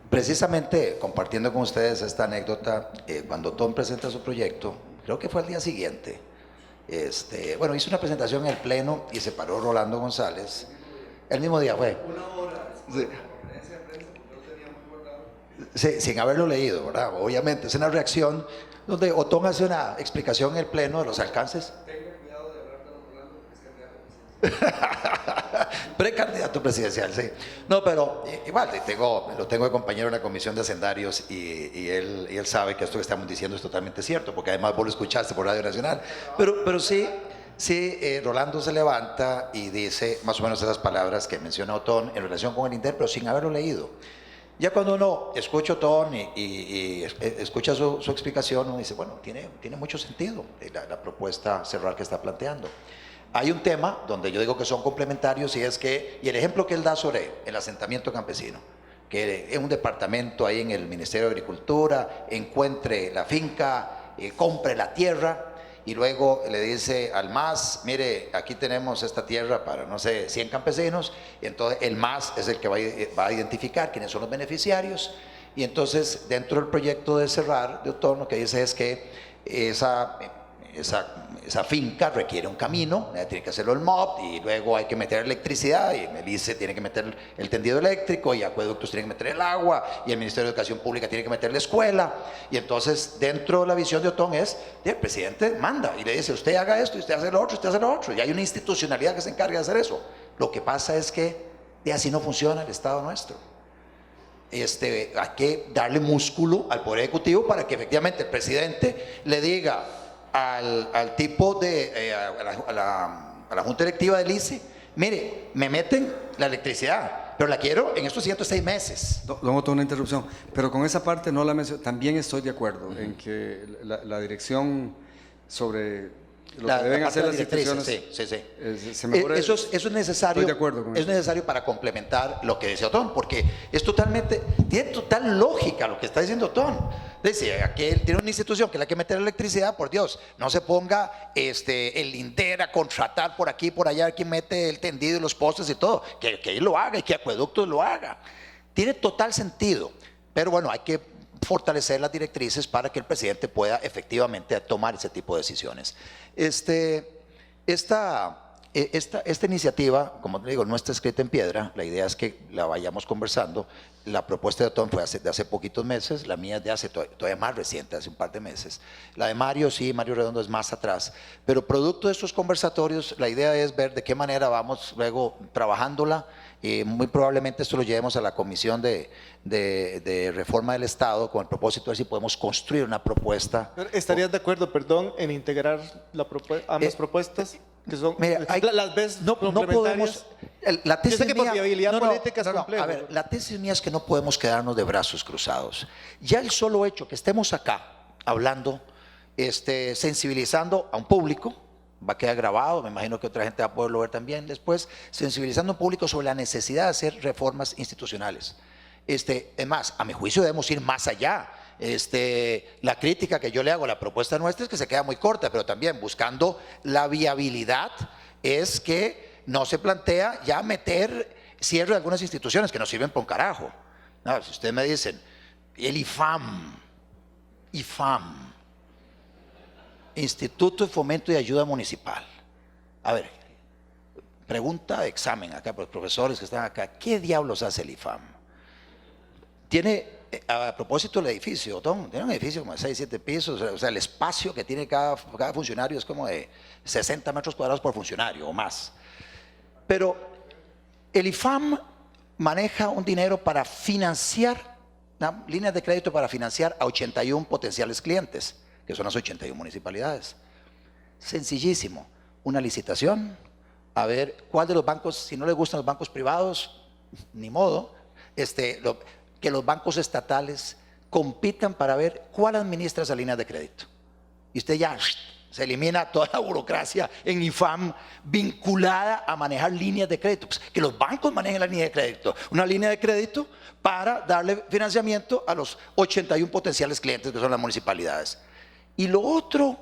Precisamente compartiendo con ustedes esta anécdota, cuando Tom presenta su proyecto, creo que fue al día siguiente, hizo una presentación en el Pleno y se paró Rolando González. El mismo día fue. Una hora. Sí. Sí, sin haberlo leído, ¿verdad? Obviamente, es una reacción donde Otón hace una explicación en el Pleno de los alcances. Tenga cuidado de hablar de don Rolando, que es candidato. Precandidato presidencial, sí. No, pero igual lo tengo de compañero en la Comisión de Hacendarios y él sabe que esto que estamos diciendo es totalmente cierto, porque además vos lo escuchaste por Radio Nacional. Pero sí, Rolando se levanta y dice más o menos esas palabras que menciona Otón en relación con el INDER, pero sin haberlo leído. Ya cuando uno escucha a Otón y escucha su explicación, uno dice, bueno, tiene mucho sentido la propuesta Cerrar que está planteando. Hay un tema donde yo digo que son complementarios y el ejemplo que él da sobre el asentamiento campesino, que es un departamento ahí en el Ministerio de Agricultura, encuentre la finca, compre la tierra y luego le dice al MAS, mire, aquí tenemos esta tierra para, no sé, 100 campesinos, y entonces el MAS es el que va a identificar quiénes son los beneficiarios, y entonces dentro del proyecto de Cerrar, de Otón, lo que dice es que esa finca requiere un camino, tiene que hacerlo el MOP y luego hay que meter electricidad y el ICE tiene que meter el tendido eléctrico y acueductos tienen que meter el agua y el Ministerio de Educación Pública tiene que meter la escuela, y entonces dentro de la visión de Otón el presidente manda y le dice usted haga esto y usted hace lo otro, usted hace lo otro, y hay una institucionalidad que se encarga de hacer eso. Lo que pasa es que así no funciona el Estado nuestro. Hay que darle músculo al Poder Ejecutivo para que efectivamente el presidente le diga al tipo a la Junta Directiva del ICE, mire, me meten la electricidad, pero la quiero en estos 106 meses. Don Otto, una interrupción, pero con esa parte no la menciono. También estoy de acuerdo en que la dirección sobre lo que deben hacer las instituciones. Sí. Eso es necesario. Estoy de acuerdo con eso. Es necesario para complementar lo que dice Otón, porque tiene total lógica lo que está diciendo Otón. Dice, aquí él tiene una institución que le hay que meter electricidad, por Dios, no se ponga el INDER a contratar por aquí, por allá, quien mete el tendido y los postes y todo, que él lo haga y que Acueductos lo haga. Tiene total sentido, pero bueno, hay que fortalecer las directrices para que el presidente pueda efectivamente tomar ese tipo de decisiones. Esta iniciativa, como te digo, no está escrita en piedra, la idea es que la vayamos conversando. La propuesta de Otón fue de hace poquitos meses, la mía es de hace todavía más reciente, hace un par de meses. La de Mario, sí, Mario Redondo es más atrás, pero producto de estos conversatorios, la idea es ver de qué manera vamos luego trabajándola. Muy probablemente esto lo llevemos a la Comisión de Reforma del Estado con el propósito de ver si podemos construir una propuesta. ¿Estarías de acuerdo, perdón, en integrar ambas propuestas? Que son, mira, las ves no podemos. La tesis yo sé que por viabilidad política es complejo. A ver, la tesis mía es que no podemos quedarnos de brazos cruzados. Ya el solo hecho que estemos acá hablando, sensibilizando a un público, va a quedar grabado, me imagino que otra gente va a poderlo ver también después, sensibilizando a un público sobre la necesidad de hacer reformas institucionales. Es más, a mi juicio debemos ir más allá. La crítica que yo le hago a la propuesta nuestra es que se queda muy corta, pero también buscando la viabilidad es que no se plantea ya meter cierre de algunas instituciones que no sirven por un carajo. No, si ustedes me dicen, el IFAM, Instituto de Fomento y Ayuda Municipal. A ver, pregunta de examen acá para los profesores que están acá. ¿Qué diablos hace el IFAM? Tiene, a propósito del edificio, Tom, tiene un edificio como de 6, 7 pisos, o sea, el espacio que tiene cada funcionario es como de 60 metros cuadrados por funcionario o más. Pero el IFAM maneja un dinero para financiar, líneas de crédito para financiar a 81 potenciales clientes, que son las 81 municipalidades. Sencillísimo, una licitación, a ver cuál de los bancos, si no le gustan los bancos privados, ni modo, que los bancos estatales compitan para ver cuál administra esa línea de crédito. Y usted ya se elimina toda la burocracia en IFAM vinculada a manejar líneas de crédito. Pues que los bancos manejen la línea de crédito, una línea de crédito para darle financiamiento a los 81 potenciales clientes que son las municipalidades. Y lo otro,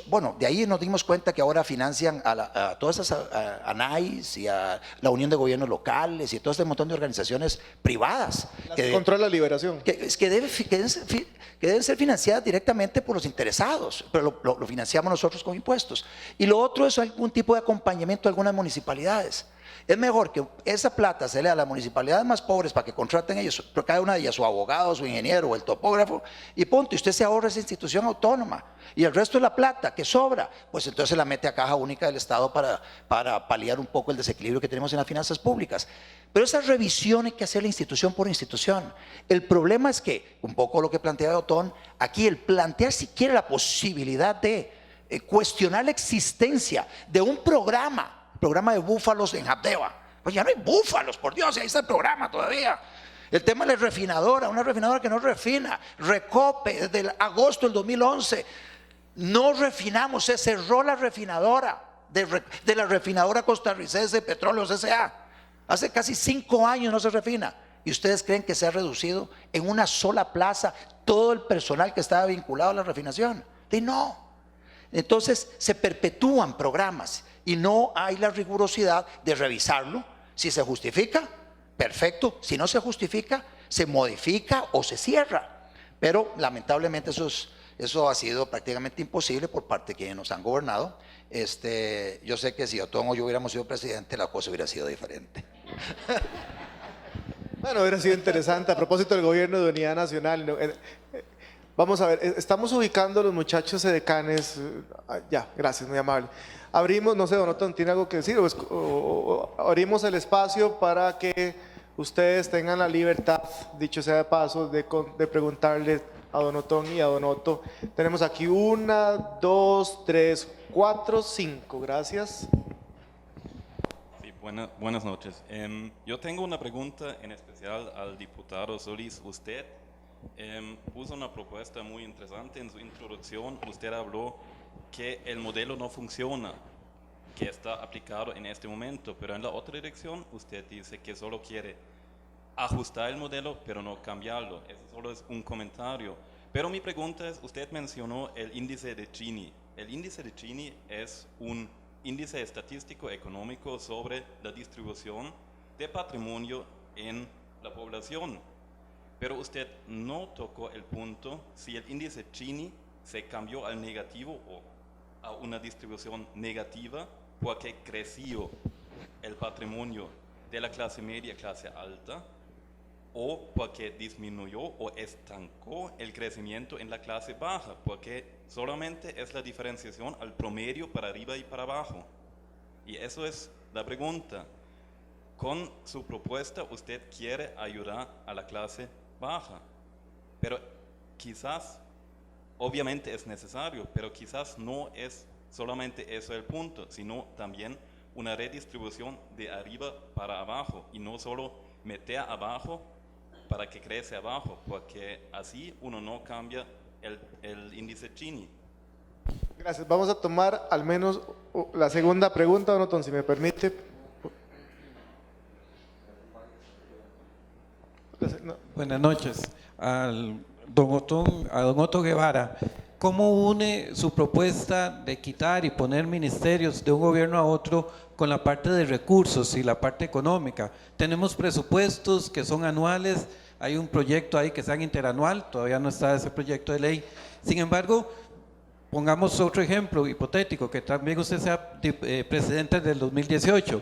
bueno, de ahí nos dimos cuenta que ahora financian a todas esas ANAIs y a la Unión de Gobiernos Locales y todo este montón de organizaciones privadas que controla la liberación, que deben ser financiadas directamente por los interesados, pero lo financiamos nosotros con impuestos. Y lo otro es algún tipo de acompañamiento a algunas municipalidades. Es mejor que esa plata se le dé a las municipalidades más pobres para que contraten ellos, pero cada una de ellas su abogado, su ingeniero o el topógrafo, y punto, y usted se ahorra esa institución autónoma. Y el resto de la plata que sobra, pues entonces se la mete a caja única del Estado para paliar un poco el desequilibrio que tenemos en las finanzas públicas. Pero esa revisión hay que hacerla institución por institución. El problema es que, un poco lo que planteaba Otón, aquí el plantear siquiera la posibilidad de cuestionar la existencia de un programa de búfalos en Habdeba. Pues ya no hay búfalos, por Dios, ahí está el programa todavía. El tema de la refinadora, una refinadora que no refina, Recope, desde agosto del 2011, no refinamos, se cerró la refinadora de la refinadora costarricense de Petróleos S.A. Hace casi 5 años no se refina. ¿Y ustedes creen que se ha reducido en una sola plaza todo el personal que estaba vinculado a la refinación? Y no. Entonces se perpetúan programas y no hay la rigurosidad de revisarlo. Si se justifica, perfecto. Si no se justifica, se modifica o se cierra. Pero lamentablemente eso ha sido prácticamente imposible por parte de quienes nos han gobernado. Yo sé que si Otón o yo hubiéramos sido presidente, la cosa hubiera sido diferente. Bueno, hubiera sido interesante. A propósito del gobierno de unidad nacional, vamos a ver, estamos ubicando a los muchachos edecanes. Ya, gracias, muy amable. Abrimos, no sé, Don Otón, ¿tiene algo que decir? O abrimos el espacio para que ustedes tengan la libertad, dicho sea de paso, de preguntarle a Don Otón y a Don Otto. Tenemos aquí 1, 2, 3, 4, 5. Gracias. Sí, buenas noches. Yo tengo una pregunta en especial al diputado Solís. Usted puso una propuesta muy interesante en su introducción. Usted habló que el modelo no funciona, que está aplicado en este momento, pero en la otra dirección usted dice que solo quiere ajustar el modelo, pero no cambiarlo. Eso solo es un comentario. Pero mi pregunta es, usted mencionó el índice de Gini. El índice de Gini es un índice estadístico económico sobre la distribución de patrimonio en la población. Pero usted no tocó el punto si el índice Gini se cambió al negativo o a una distribución negativa porque creció el patrimonio de la clase media, clase alta, o porque disminuyó o estancó el crecimiento en la clase baja, porque solamente es la diferenciación al promedio para arriba y para abajo. Y eso es la pregunta. Con su propuesta usted quiere ayudar a la clase baja, pero quizás, obviamente es necesario, pero quizás no es solamente eso el punto, sino también una redistribución de arriba para abajo y no solo meter abajo para que crece abajo, porque así uno no cambia el índice Gini. Gracias. Vamos a tomar al menos la segunda pregunta, Don Otón, si me permite. Buenas noches. A don Otto Guevara, ¿cómo une su propuesta de quitar y poner ministerios de un gobierno a otro con la parte de recursos y la parte económica? Tenemos presupuestos que son anuales, hay un proyecto ahí que sea interanual, todavía no está ese proyecto de ley. Sin embargo, pongamos otro ejemplo hipotético, que también usted sea presidente del 2018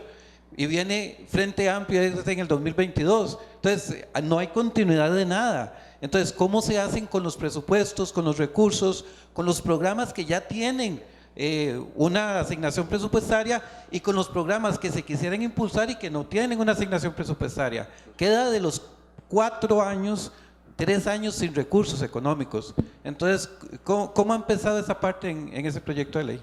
y viene Frente Amplio en el 2022. Entonces, no hay continuidad de nada. Entonces, ¿cómo se hacen con los presupuestos, con los recursos, con los programas que ya tienen una asignación presupuestaria y con los programas que se quisieran impulsar y que no tienen una asignación presupuestaria? Queda de los 4 años, 3 años sin recursos económicos. Entonces, ¿cómo ha empezado esa parte en ese proyecto de ley?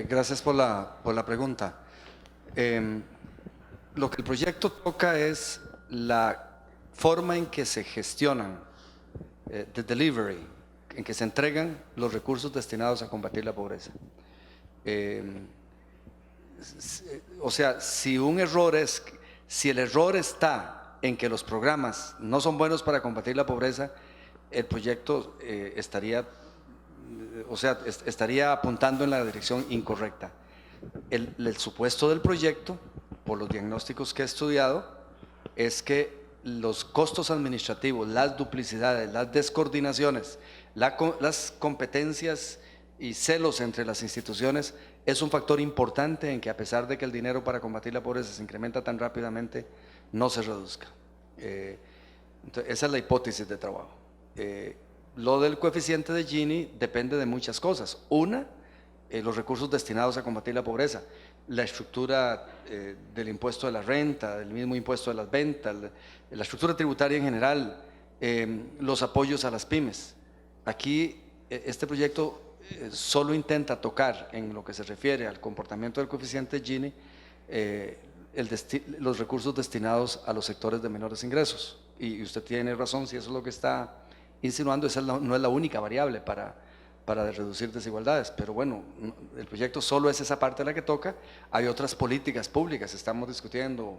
Gracias por la pregunta. Lo que el proyecto toca es la forma en que se gestionan, the delivery, en que se entregan los recursos destinados a combatir la pobreza. O sea, si el error está en que los programas no son buenos para combatir la pobreza, el proyecto estaría apuntando en la dirección incorrecta. El supuesto del proyecto, por los diagnósticos que he estudiado, es que los costos administrativos, las duplicidades, las descoordinaciones, las competencias y celos entre las instituciones es un factor importante en que, a pesar de que el dinero para combatir la pobreza se incrementa tan rápidamente, no se reduzca. Entonces, esa es la hipótesis de trabajo. Lo del coeficiente de Gini depende de muchas cosas. Una, los recursos destinados a combatir la pobreza, la estructura del impuesto de la renta, del mismo impuesto de las ventas, la estructura tributaria en general, los apoyos a las pymes. Aquí este proyecto solo intenta tocar, en lo que se refiere al comportamiento del coeficiente Gini, los recursos destinados a los sectores de menores ingresos. Y usted tiene razón, si eso es lo que está insinuando, esa no es la única variable para reducir desigualdades, pero bueno, el proyecto solo es esa parte la que toca. Hay otras políticas públicas, estamos discutiendo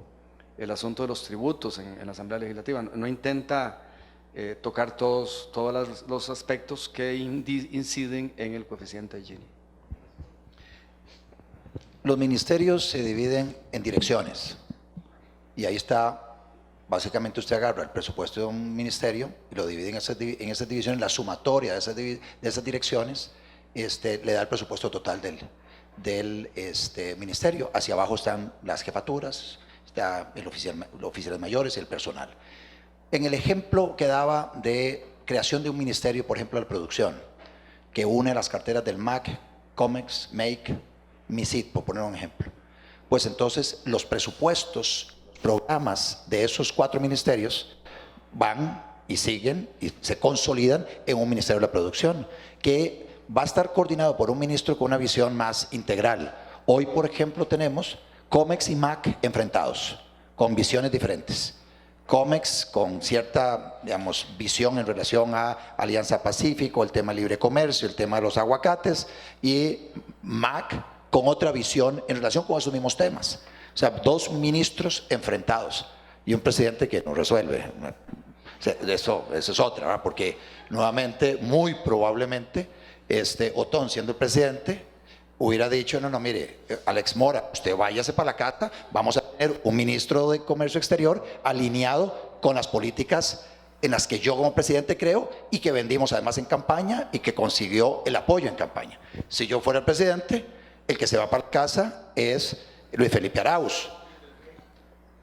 el asunto de los tributos en la Asamblea Legislativa, no intenta tocar todos los aspectos que inciden en el coeficiente Gini. Los ministerios se dividen en direcciones y ahí está. Básicamente usted agarra el presupuesto de un ministerio y lo divide en esas divisiones, la sumatoria de esas direcciones le da el presupuesto total del ministerio. Hacia abajo están las jefaturas, está los oficiales mayores y el personal. En el ejemplo que daba de creación de un ministerio, por ejemplo, de producción, que une las carteras del MAC, COMEX, MEIC, MISIT, por poner un ejemplo, pues entonces los presupuestos, programas de esos 4 ministerios van y siguen y se consolidan en un ministerio de la producción que va a estar coordinado por un ministro con una visión más integral. Hoy, por ejemplo, tenemos COMEX y MAC enfrentados con visiones diferentes. COMEX con cierta, digamos, visión en relación a Alianza Pacífico, el tema libre comercio, el tema de los aguacates, y MAC con otra visión en relación con esos mismos temas. O sea, 2 ministros enfrentados y un presidente que no resuelve. O sea, eso es otra, ¿verdad? Porque nuevamente, muy probablemente, Otón, siendo el presidente, hubiera dicho, no, mire, Alex Mora, usted váyase para la casa, vamos a tener un ministro de Comercio Exterior alineado con las políticas en las que yo como presidente creo y que vendimos además en campaña y que consiguió el apoyo en campaña. Si yo fuera el presidente, el que se va para la casa es Luis Felipe Arauz.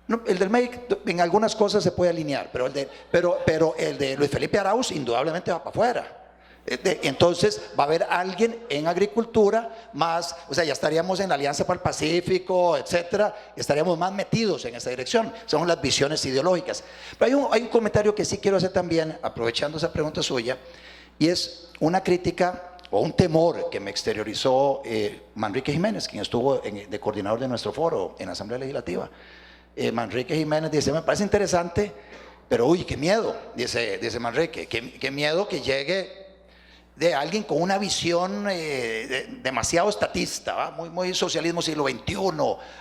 No, el del MEIC en algunas cosas se puede alinear, pero el de Luis Felipe Arauz indudablemente va para afuera. Entonces va a haber alguien en agricultura más, o sea, ya estaríamos en la Alianza para el Pacífico, etcétera, estaríamos más metidos en esa dirección. Son las visiones ideológicas. Pero hay un comentario que sí quiero hacer también, aprovechando esa pregunta suya, y es una crítica o un temor que me exteriorizó Manrique Jiménez, quien estuvo de coordinador de nuestro foro en la Asamblea Legislativa. Manrique Jiménez dice, me parece interesante, pero uy, qué miedo, dice Manrique, qué miedo que llegue de alguien con una visión demasiado estatista, ¿va? Muy socialismo siglo XXI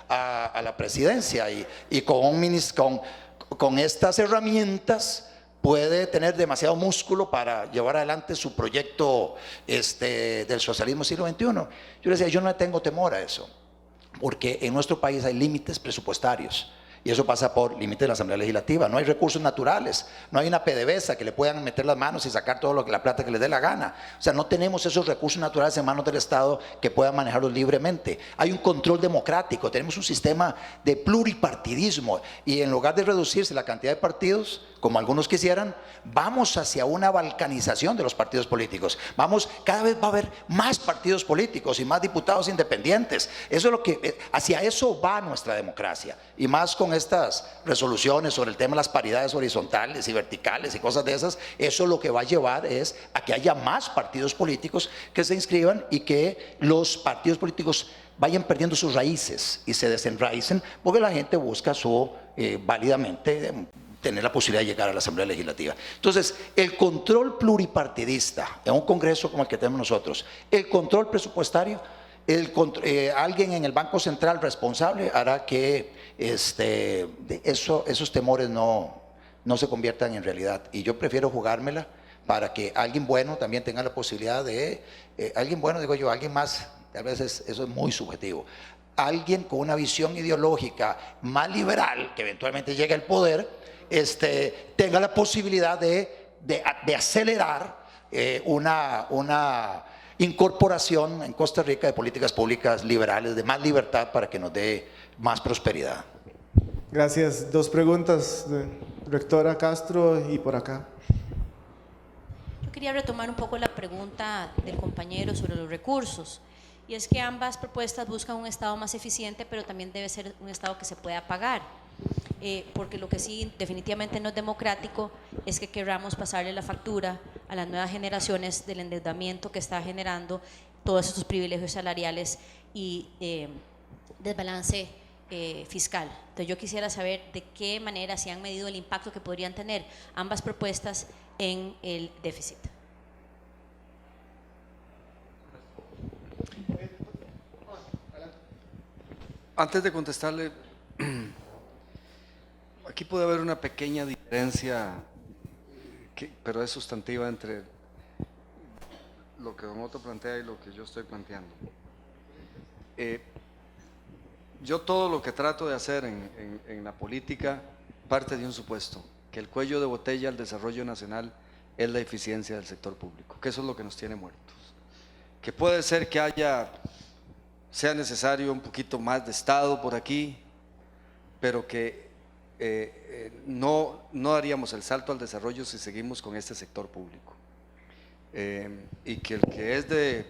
a la presidencia y con estas herramientas puede tener demasiado músculo para llevar adelante su proyecto del socialismo siglo XXI. Yo le decía, yo no le tengo temor a eso, porque en nuestro país hay límites presupuestarios Y eso pasa por límite de la Asamblea Legislativa. No hay recursos naturales, no hay una PDVSA que le puedan meter las manos y sacar toda la plata que les dé la gana. O sea, no tenemos esos recursos naturales en manos del Estado que puedan manejarlos libremente. Hay un control democrático, tenemos un sistema de pluripartidismo, y en lugar de reducirse la cantidad de partidos, como algunos quisieran, vamos hacia una balcanización de los partidos políticos. Cada vez va a haber más partidos políticos y más diputados independientes. Eso es hacia eso va nuestra democracia, y más con estas resoluciones sobre el tema de las paridades horizontales y verticales y cosas de esas. Eso lo que va a llevar es a que haya más partidos políticos que se inscriban y que los partidos políticos vayan perdiendo sus raíces y se desenraicen, porque la gente busca válidamente tener la posibilidad de llegar a la Asamblea Legislativa. Entonces, el control pluripartidista en un Congreso como el que tenemos nosotros, el control presupuestario, alguien en el Banco Central responsable hará que esos temores no se conviertan en realidad. Y yo prefiero jugármela para que alguien bueno también tenga la posibilidad de, alguien bueno, digo yo, alguien más, a veces eso es muy subjetivo, alguien con una visión ideológica más liberal, que eventualmente llegue al poder, tenga la posibilidad de acelerar una incorporación en Costa Rica de políticas públicas liberales, de más libertad, para que nos dé más prosperidad. Gracias. Dos preguntas, rectora Castro, y por acá. Yo quería retomar un poco la pregunta del compañero sobre los recursos, y es que ambas propuestas buscan un Estado más eficiente, pero también debe ser un Estado que se pueda pagar, porque lo que sí definitivamente no es democrático es que queramos pasarle la factura a las nuevas generaciones del endeudamiento que está generando todos estos privilegios salariales y desbalance fiscal. Entonces yo quisiera saber de qué manera se han medido el impacto que podrían tener ambas propuestas en el déficit. Antes de contestarle, aquí puede haber una pequeña diferencia, pero es sustantiva, entre lo que don Otto plantea y lo que yo estoy planteando. Yo todo lo que trato de hacer en la política parte de un supuesto, que el cuello de botella al desarrollo nacional es la eficiencia del sector público, que eso es lo que nos tiene muertos. Que puede ser que sea necesario un poquito más de Estado por aquí, pero que no daríamos el salto al desarrollo si seguimos con este sector público. Y que el que es de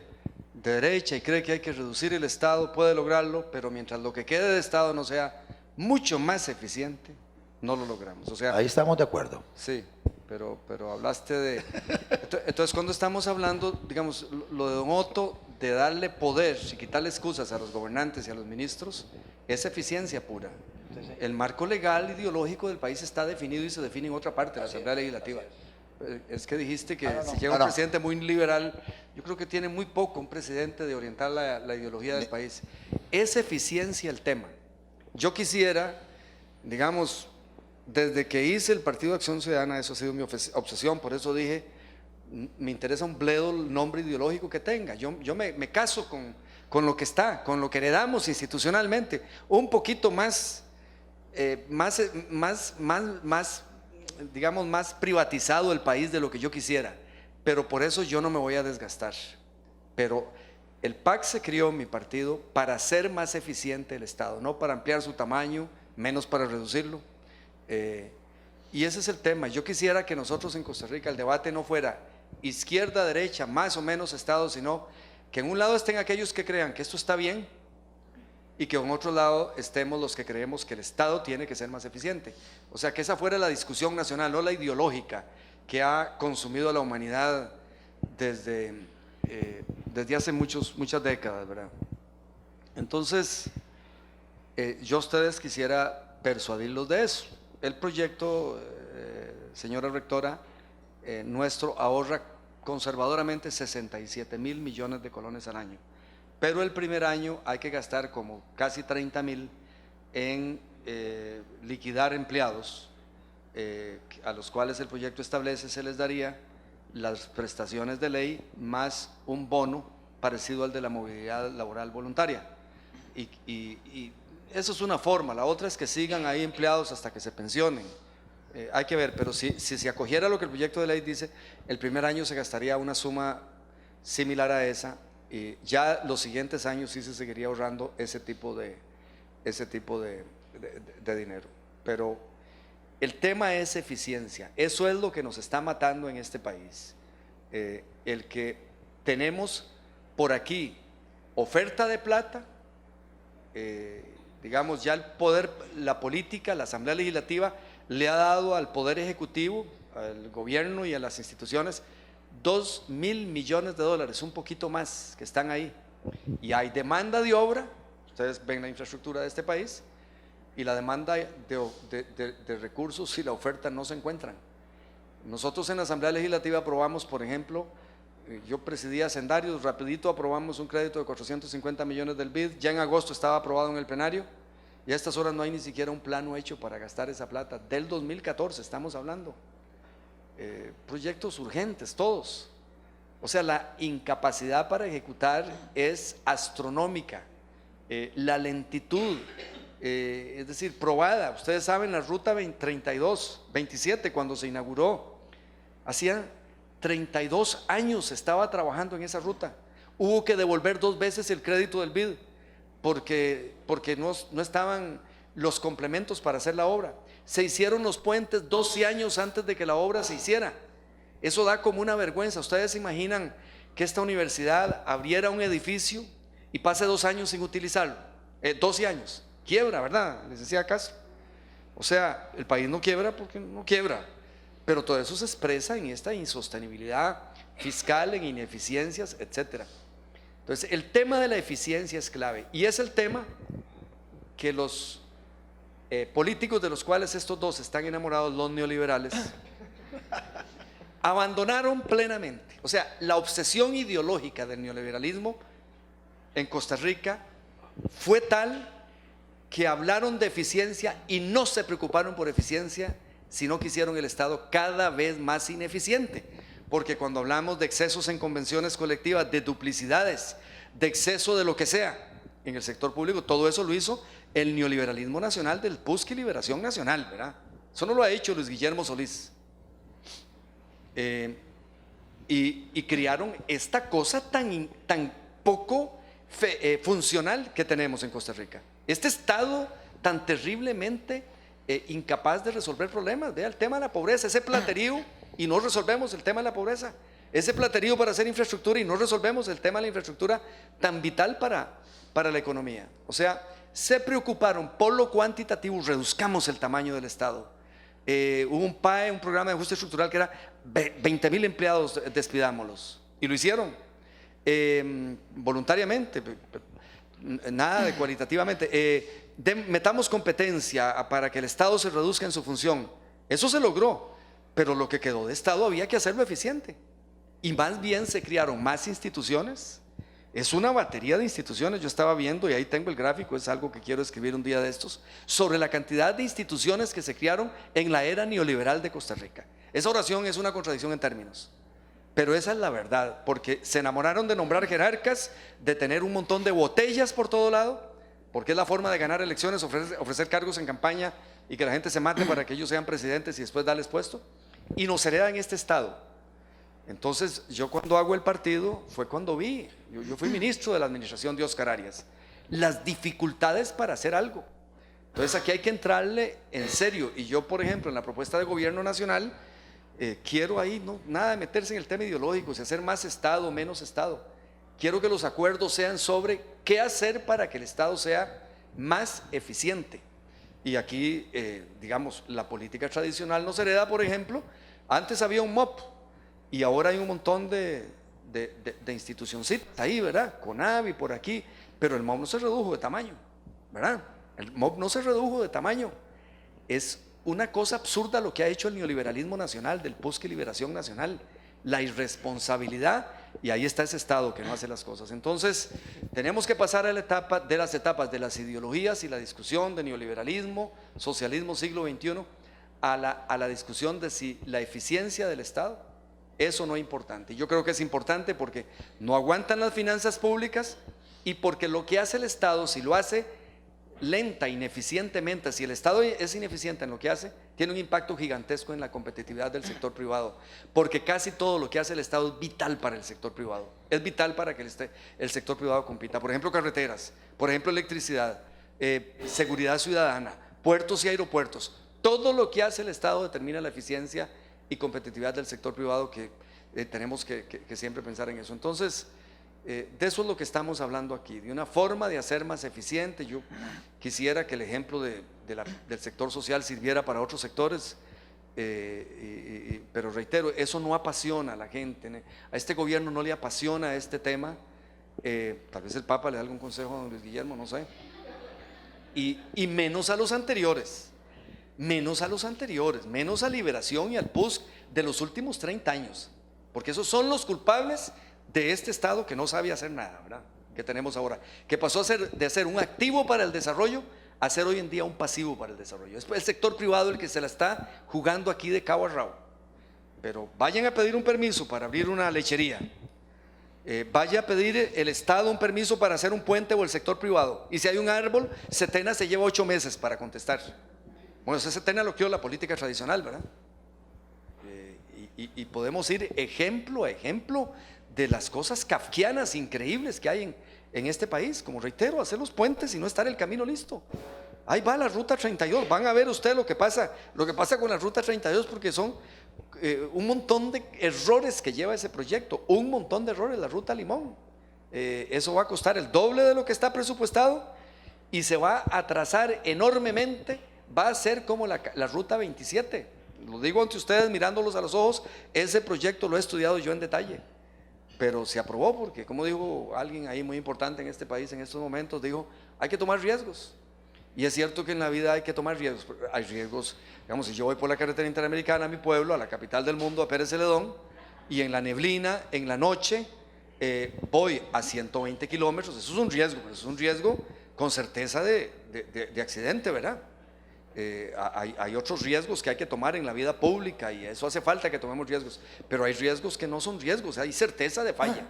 derecha y cree que hay que reducir el Estado puede lograrlo, pero mientras lo que quede de Estado no sea mucho más eficiente, no lo logramos. O sea, ahí estamos de acuerdo. Sí, pero hablaste de... Entonces, cuando estamos hablando, digamos, lo de don Otto, de darle poder y quitarle excusas a los gobernantes y a los ministros, es eficiencia pura. El marco legal ideológico del país está definido y se define en otra parte de la Asamblea Legislativa. Es que dijiste que si llega un presidente muy liberal, yo creo que tiene muy poco un presidente de orientar la ideología del país. Es eficiencia el tema. Yo quisiera, digamos, desde que hice el Partido de Acción Ciudadana, eso ha sido mi obsesión, por eso dije, me interesa un bledo el nombre ideológico que tenga. Yo me caso con lo que está, con lo que heredamos institucionalmente, un poquito más, digamos, más privatizado el país de lo que yo quisiera, pero por eso yo no me voy a desgastar. Pero el PAC se crió, mi partido, para hacer más eficiente el Estado, no para ampliar su tamaño, menos para reducirlo. Y ese es el tema. Yo quisiera que nosotros en Costa Rica el debate no fuera izquierda, derecha, más o menos Estado, sino que en un lado estén aquellos que crean que esto está bien y que en otro lado estemos los que creemos que el Estado tiene que ser más eficiente. O sea, que esa fuera la discusión nacional, no la ideológica que ha consumido a la humanidad desde hace muchas décadas, ¿verdad? Entonces, yo a ustedes quisiera persuadirlos de eso. El proyecto, señora rectora, nuestro ahorra conservadoramente 67.000 millones de colones al año, pero el primer año hay que gastar como casi 30.000 en liquidar empleados, a los cuales el proyecto establece se les daría las prestaciones de ley más un bono parecido al de la movilidad laboral voluntaria, y Eso es una forma, la otra es que sigan ahí empleados hasta que se pensionen. Hay que ver, pero si se acogiera lo que el proyecto de ley dice, el primer año se gastaría una suma similar a esa, y ya los siguientes años sí se seguiría ahorrando ese tipo de dinero. Pero el tema es eficiencia, eso es lo que nos está matando en este país. El que tenemos por aquí oferta de plata, digamos ya el poder, la política, la Asamblea Legislativa le ha dado al Poder Ejecutivo, al gobierno y a las instituciones 2.000 millones de dólares, un poquito más, que están ahí. Y hay demanda de obra, ustedes ven la infraestructura de este país, y la demanda de recursos y la oferta no se encuentran. Nosotros en la Asamblea Legislativa aprobamos, por ejemplo, yo presidía Hacendarios, rapidito aprobamos un crédito de 450 millones del BID, ya en agosto estaba aprobado en el plenario, y a estas horas no hay ni siquiera un plano hecho para gastar esa plata. Del 2014 estamos hablando. Proyectos urgentes, todos. O sea, la incapacidad para ejecutar es astronómica. La lentitud, es decir, probada. Ustedes saben, la ruta 27, cuando se inauguró, hacía 32 años estaba trabajando en esa ruta. Hubo que devolver 2 veces el crédito del BID porque no estaban los complementos para hacer la obra. Se hicieron los puentes 12 años antes de que la obra se hiciera. Eso da como una vergüenza. Ustedes se imaginan que esta universidad abriera un edificio y pase 2 años sin utilizarlo, 12 años, quiebra, ¿verdad? Les decía acaso. O sea, el país no quiebra porque no quiebra, pero todo eso se expresa en esta insostenibilidad fiscal, en ineficiencias, etcétera. Entonces, el tema de la eficiencia es clave, y es el tema que los políticos de los cuales estos dos están enamorados, los neoliberales, abandonaron plenamente. O sea, la obsesión ideológica del neoliberalismo en Costa Rica fue tal que hablaron de eficiencia y no se preocuparon por eficiencia, sino que hicieron el Estado cada vez más ineficiente. Porque cuando hablamos de excesos en convenciones colectivas, de duplicidades, de exceso de lo que sea en el sector público, todo eso lo hizo el neoliberalismo nacional del PUSC y Liberación Nacional, ¿verdad? Eso no lo ha hecho Luis Guillermo Solís. Y crearon esta cosa tan poco funcional que tenemos en Costa Rica. Este Estado tan terriblemente incapaz de resolver problemas. Vea el tema de la pobreza, ese platerío, y no resolvemos el tema de la pobreza. Ese platerío para hacer infraestructura y no resolvemos el tema de la infraestructura tan vital para la economía. O sea, se preocuparon por lo cuantitativo, reduzcamos el tamaño del Estado. Hubo un PAE, un programa de ajuste estructural que era 20.000 empleados, despidámoslos. Y lo hicieron voluntariamente, nada de cualitativamente. Metamos competencia para que el Estado se reduzca en su función. Eso se logró, pero lo que quedó de Estado había que hacerlo eficiente. Y más bien se crearon más instituciones. Es una batería de instituciones. Yo estaba viendo, y ahí tengo el gráfico, es algo que quiero escribir un día de estos, sobre la cantidad de instituciones que se crearon en la era neoliberal de Costa Rica. Esa oración es una contradicción en términos, pero esa es la verdad, porque se enamoraron de nombrar jerarcas, de tener un montón de botellas por todo lado, porque es la forma de ganar elecciones, ofrecer cargos en campaña y que la gente se mate para que ellos sean presidentes y después darles puesto, y nos heredan este Estado. Entonces, yo cuando hago el partido fue cuando vi, yo fui ministro de la administración de Oscar Arias, las dificultades para hacer algo. Entonces aquí hay que entrarle en serio, y yo, por ejemplo, en la propuesta de gobierno nacional, quiero ahí, no, nada de meterse en el tema ideológico, si hacer más Estado o menos Estado. Quiero que los acuerdos sean sobre qué hacer para que el Estado sea más eficiente. Y aquí, digamos, la política tradicional nos hereda, por ejemplo, antes había un MOP, y ahora hay un montón de institucioncitas ahí, ¿verdad? CONAVI por aquí, pero el MOP no se redujo de tamaño, ¿verdad? El MOP no se redujo de tamaño. Es una cosa absurda lo que ha hecho el neoliberalismo nacional, del PUSC y Liberación Nacional, la irresponsabilidad, y ahí está ese Estado que no hace las cosas. Entonces, tenemos que pasar a la etapa de las etapas de las ideologías y la discusión de neoliberalismo, socialismo siglo XXI, a la discusión de si la eficiencia del Estado. Eso no es importante. Yo creo que es importante porque no aguantan las finanzas públicas y porque lo que hace el Estado, si lo hace lenta, ineficientemente, si el Estado es ineficiente en lo que hace, tiene un impacto gigantesco en la competitividad del sector privado, porque casi todo lo que hace el Estado es vital para el sector privado, es vital para que el sector privado compita. Por ejemplo, carreteras, por ejemplo, electricidad, seguridad ciudadana, puertos y aeropuertos. Todo lo que hace el Estado determina la eficiencia y competitividad del sector privado, que tenemos que siempre pensar en eso. Entonces, de eso es lo que estamos hablando aquí, de una forma de hacer más eficiente. Yo quisiera que el ejemplo del sector social sirviera para otros sectores, pero reitero, eso no apasiona a la gente. A este gobierno no le apasiona este tema. Tal vez el Papa le dé algún consejo a don Luis Guillermo, no sé. Y menos a los anteriores, menos a Liberación y al PUSC de los últimos 30 años, porque esos son los culpables de este Estado que no sabe hacer nada, ¿verdad? Que tenemos ahora, que pasó de ser un activo para el desarrollo a ser hoy en día un pasivo para el desarrollo. Es el sector privado el que se la está jugando aquí de cabo a rabo. Pero vayan a pedir un permiso para abrir una lechería, vaya a pedir el Estado un permiso para hacer un puente, o el sector privado, y si hay un árbol, Setena se lleva 8 meses para contestar. Bueno, ese Setena lo quiero la política tradicional, ¿verdad? Y podemos ir ejemplo a ejemplo de las cosas kafkianas increíbles que hay en este país, como reitero, hacer los puentes y no estar el camino listo. Ahí va la ruta 32, van a ver ustedes lo que pasa con la ruta 32, porque son un montón de errores que lleva ese proyecto, un montón de errores, la ruta Limón. Eso va a costar el doble de lo que está presupuestado y se va a atrasar enormemente, va a ser como la ruta 27. Lo digo ante ustedes mirándolos a los ojos, ese proyecto lo he estudiado yo en detalle, pero se aprobó porque, como dijo alguien ahí muy importante en este país en estos momentos, dijo, hay que tomar riesgos. Y es cierto que en la vida hay que tomar riesgos. Hay riesgos, digamos, si yo voy por la carretera interamericana a mi pueblo, a la capital del mundo, a Pérez Celedón, y en la neblina, en la noche, voy a 120 kilómetros, eso es un riesgo, pero eso es un riesgo con certeza de accidente, ¿verdad? Hay otros riesgos que hay que tomar en la vida pública y eso hace falta que tomemos riesgos, pero hay riesgos que no son riesgos, hay certeza de falla.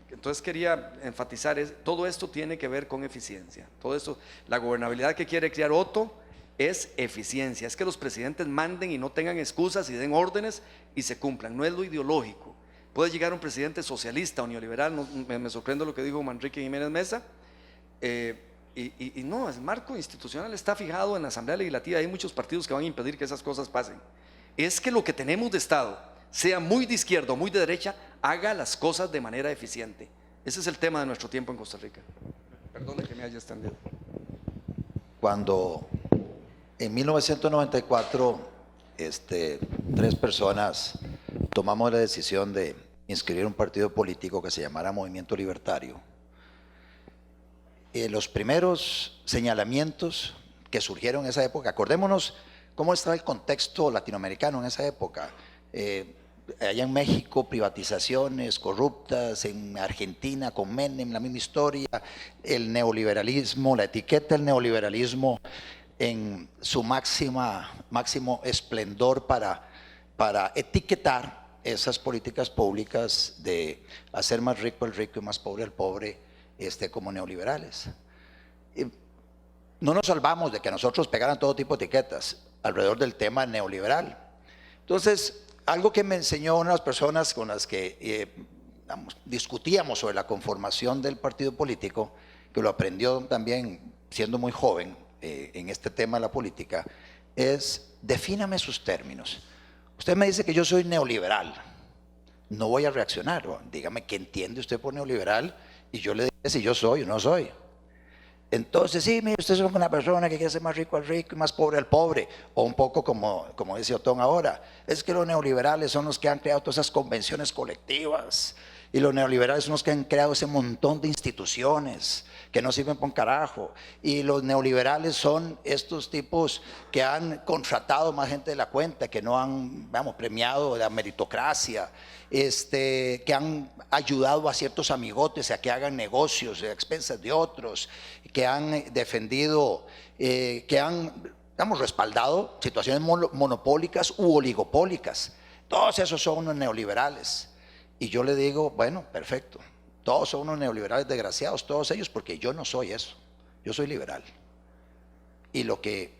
Entonces quería enfatizar, todo esto tiene que ver con eficiencia, todo esto, la gobernabilidad que quiere crear Otto es eficiencia, es que los presidentes manden y no tengan excusas y den órdenes y se cumplan, no es lo ideológico. Puede llegar un presidente socialista o neoliberal, me sorprende lo que dijo Manrique Jiménez Mesa, y no, el marco institucional está fijado en la Asamblea Legislativa, hay muchos partidos que van a impedir que esas cosas pasen. Es que lo que tenemos de Estado, sea muy de izquierda o muy de derecha, haga las cosas de manera eficiente. Ese es el tema de nuestro tiempo en Costa Rica. Perdone que me haya extendido. Cuando en 1994 3 personas tomamos la decisión de inscribir un partido político que se llamara Movimiento Libertario, los primeros señalamientos que surgieron en esa época, acordémonos cómo estaba el contexto latinoamericano en esa época. Allá en México, privatizaciones corruptas, en Argentina con Menem, la misma historia, el neoliberalismo, la etiqueta del neoliberalismo en su máximo esplendor para etiquetar esas políticas públicas de hacer más rico el rico y más pobre el pobre, como neoliberales. No nos salvamos de que a nosotros pegaran todo tipo de etiquetas alrededor del tema neoliberal. Entonces, algo que me enseñó una de las personas con las que discutíamos sobre la conformación del partido político, que lo aprendió también siendo muy joven en este tema de la política, es: defíname sus términos. Usted me dice que yo soy neoliberal, no voy a reaccionar. Dígame qué entiende usted por neoliberal y yo le diré si yo soy o no soy. Entonces, sí, mire, usted es una persona que quiere ser más rico al rico y más pobre al pobre, o un poco como dice Otón ahora, es que los neoliberales son los que han creado todas esas convenciones colectivas, y los neoliberales son los que han creado ese montón de instituciones que no sirven para un carajo, y los neoliberales son estos tipos que han contratado más gente de la cuenta, que no han, premiado la meritocracia, que han ayudado a ciertos amigotes a que hagan negocios a expensas de otros, que han defendido, que han, respaldado situaciones monopólicas u oligopólicas. Todos esos son unos neoliberales. Y yo le digo, bueno, perfecto, Todos son unos neoliberales desgraciados, todos ellos, porque yo no soy eso. Yo soy liberal. Y lo que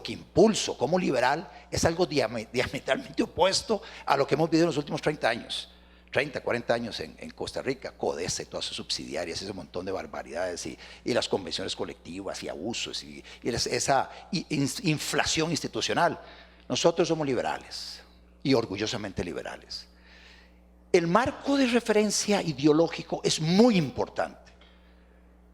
impulso como liberal es algo diametralmente opuesto a lo que hemos vivido en los últimos 30 años. 30, 40 años en Costa Rica, CODESA y todas sus subsidiarias, ese montón de barbaridades y las convenciones colectivas y abusos y esa inflación institucional. Nosotros somos liberales y orgullosamente liberales. El marco de referencia ideológico es muy importante.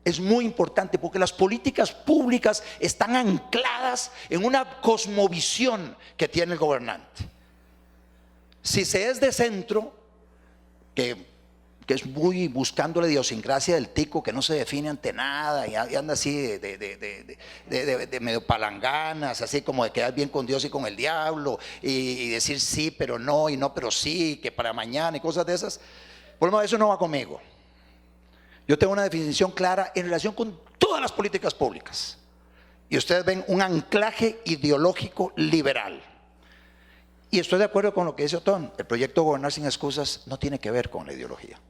Es muy importante porque las políticas públicas están ancladas en una cosmovisión que tiene el gobernante. Si se es de centro, que es muy buscando la idiosincrasia del tico, que no se define ante nada y anda así de medio palanganas, así como de quedar bien con Dios y con el diablo y decir sí pero no y no pero sí, que para mañana y cosas de esas. Por lo menos eso no va conmigo. Yo tengo una definición clara en relación con todas las políticas públicas y ustedes ven un anclaje ideológico liberal. Y estoy de acuerdo con lo que dice Otón. El proyecto Gobernar sin Excusas no tiene que ver con la ideología.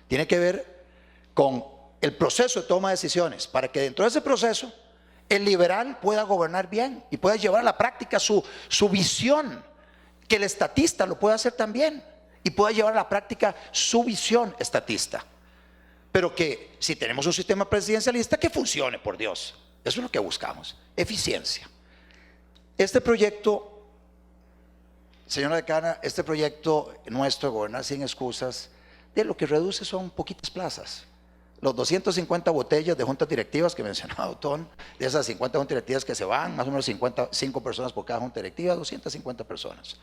Tiene que ver con el proceso de toma de decisiones, para que dentro de ese proceso el liberal pueda gobernar bien y pueda llevar a la práctica su visión, que el estatista lo pueda hacer también y pueda llevar a la práctica su visión estatista. Pero que si tenemos un sistema presidencialista, que funcione, por Dios. Eso es lo que buscamos, eficiencia. Este proyecto, señora decana, este proyecto nuestro, Gobernar sin Excusas, de lo que reduce son poquitas plazas. Los 250 botellas de juntas directivas que mencionaba Otón, de esas 50 juntas directivas que se van, más o menos 55 personas por cada junta directiva, 250 personas.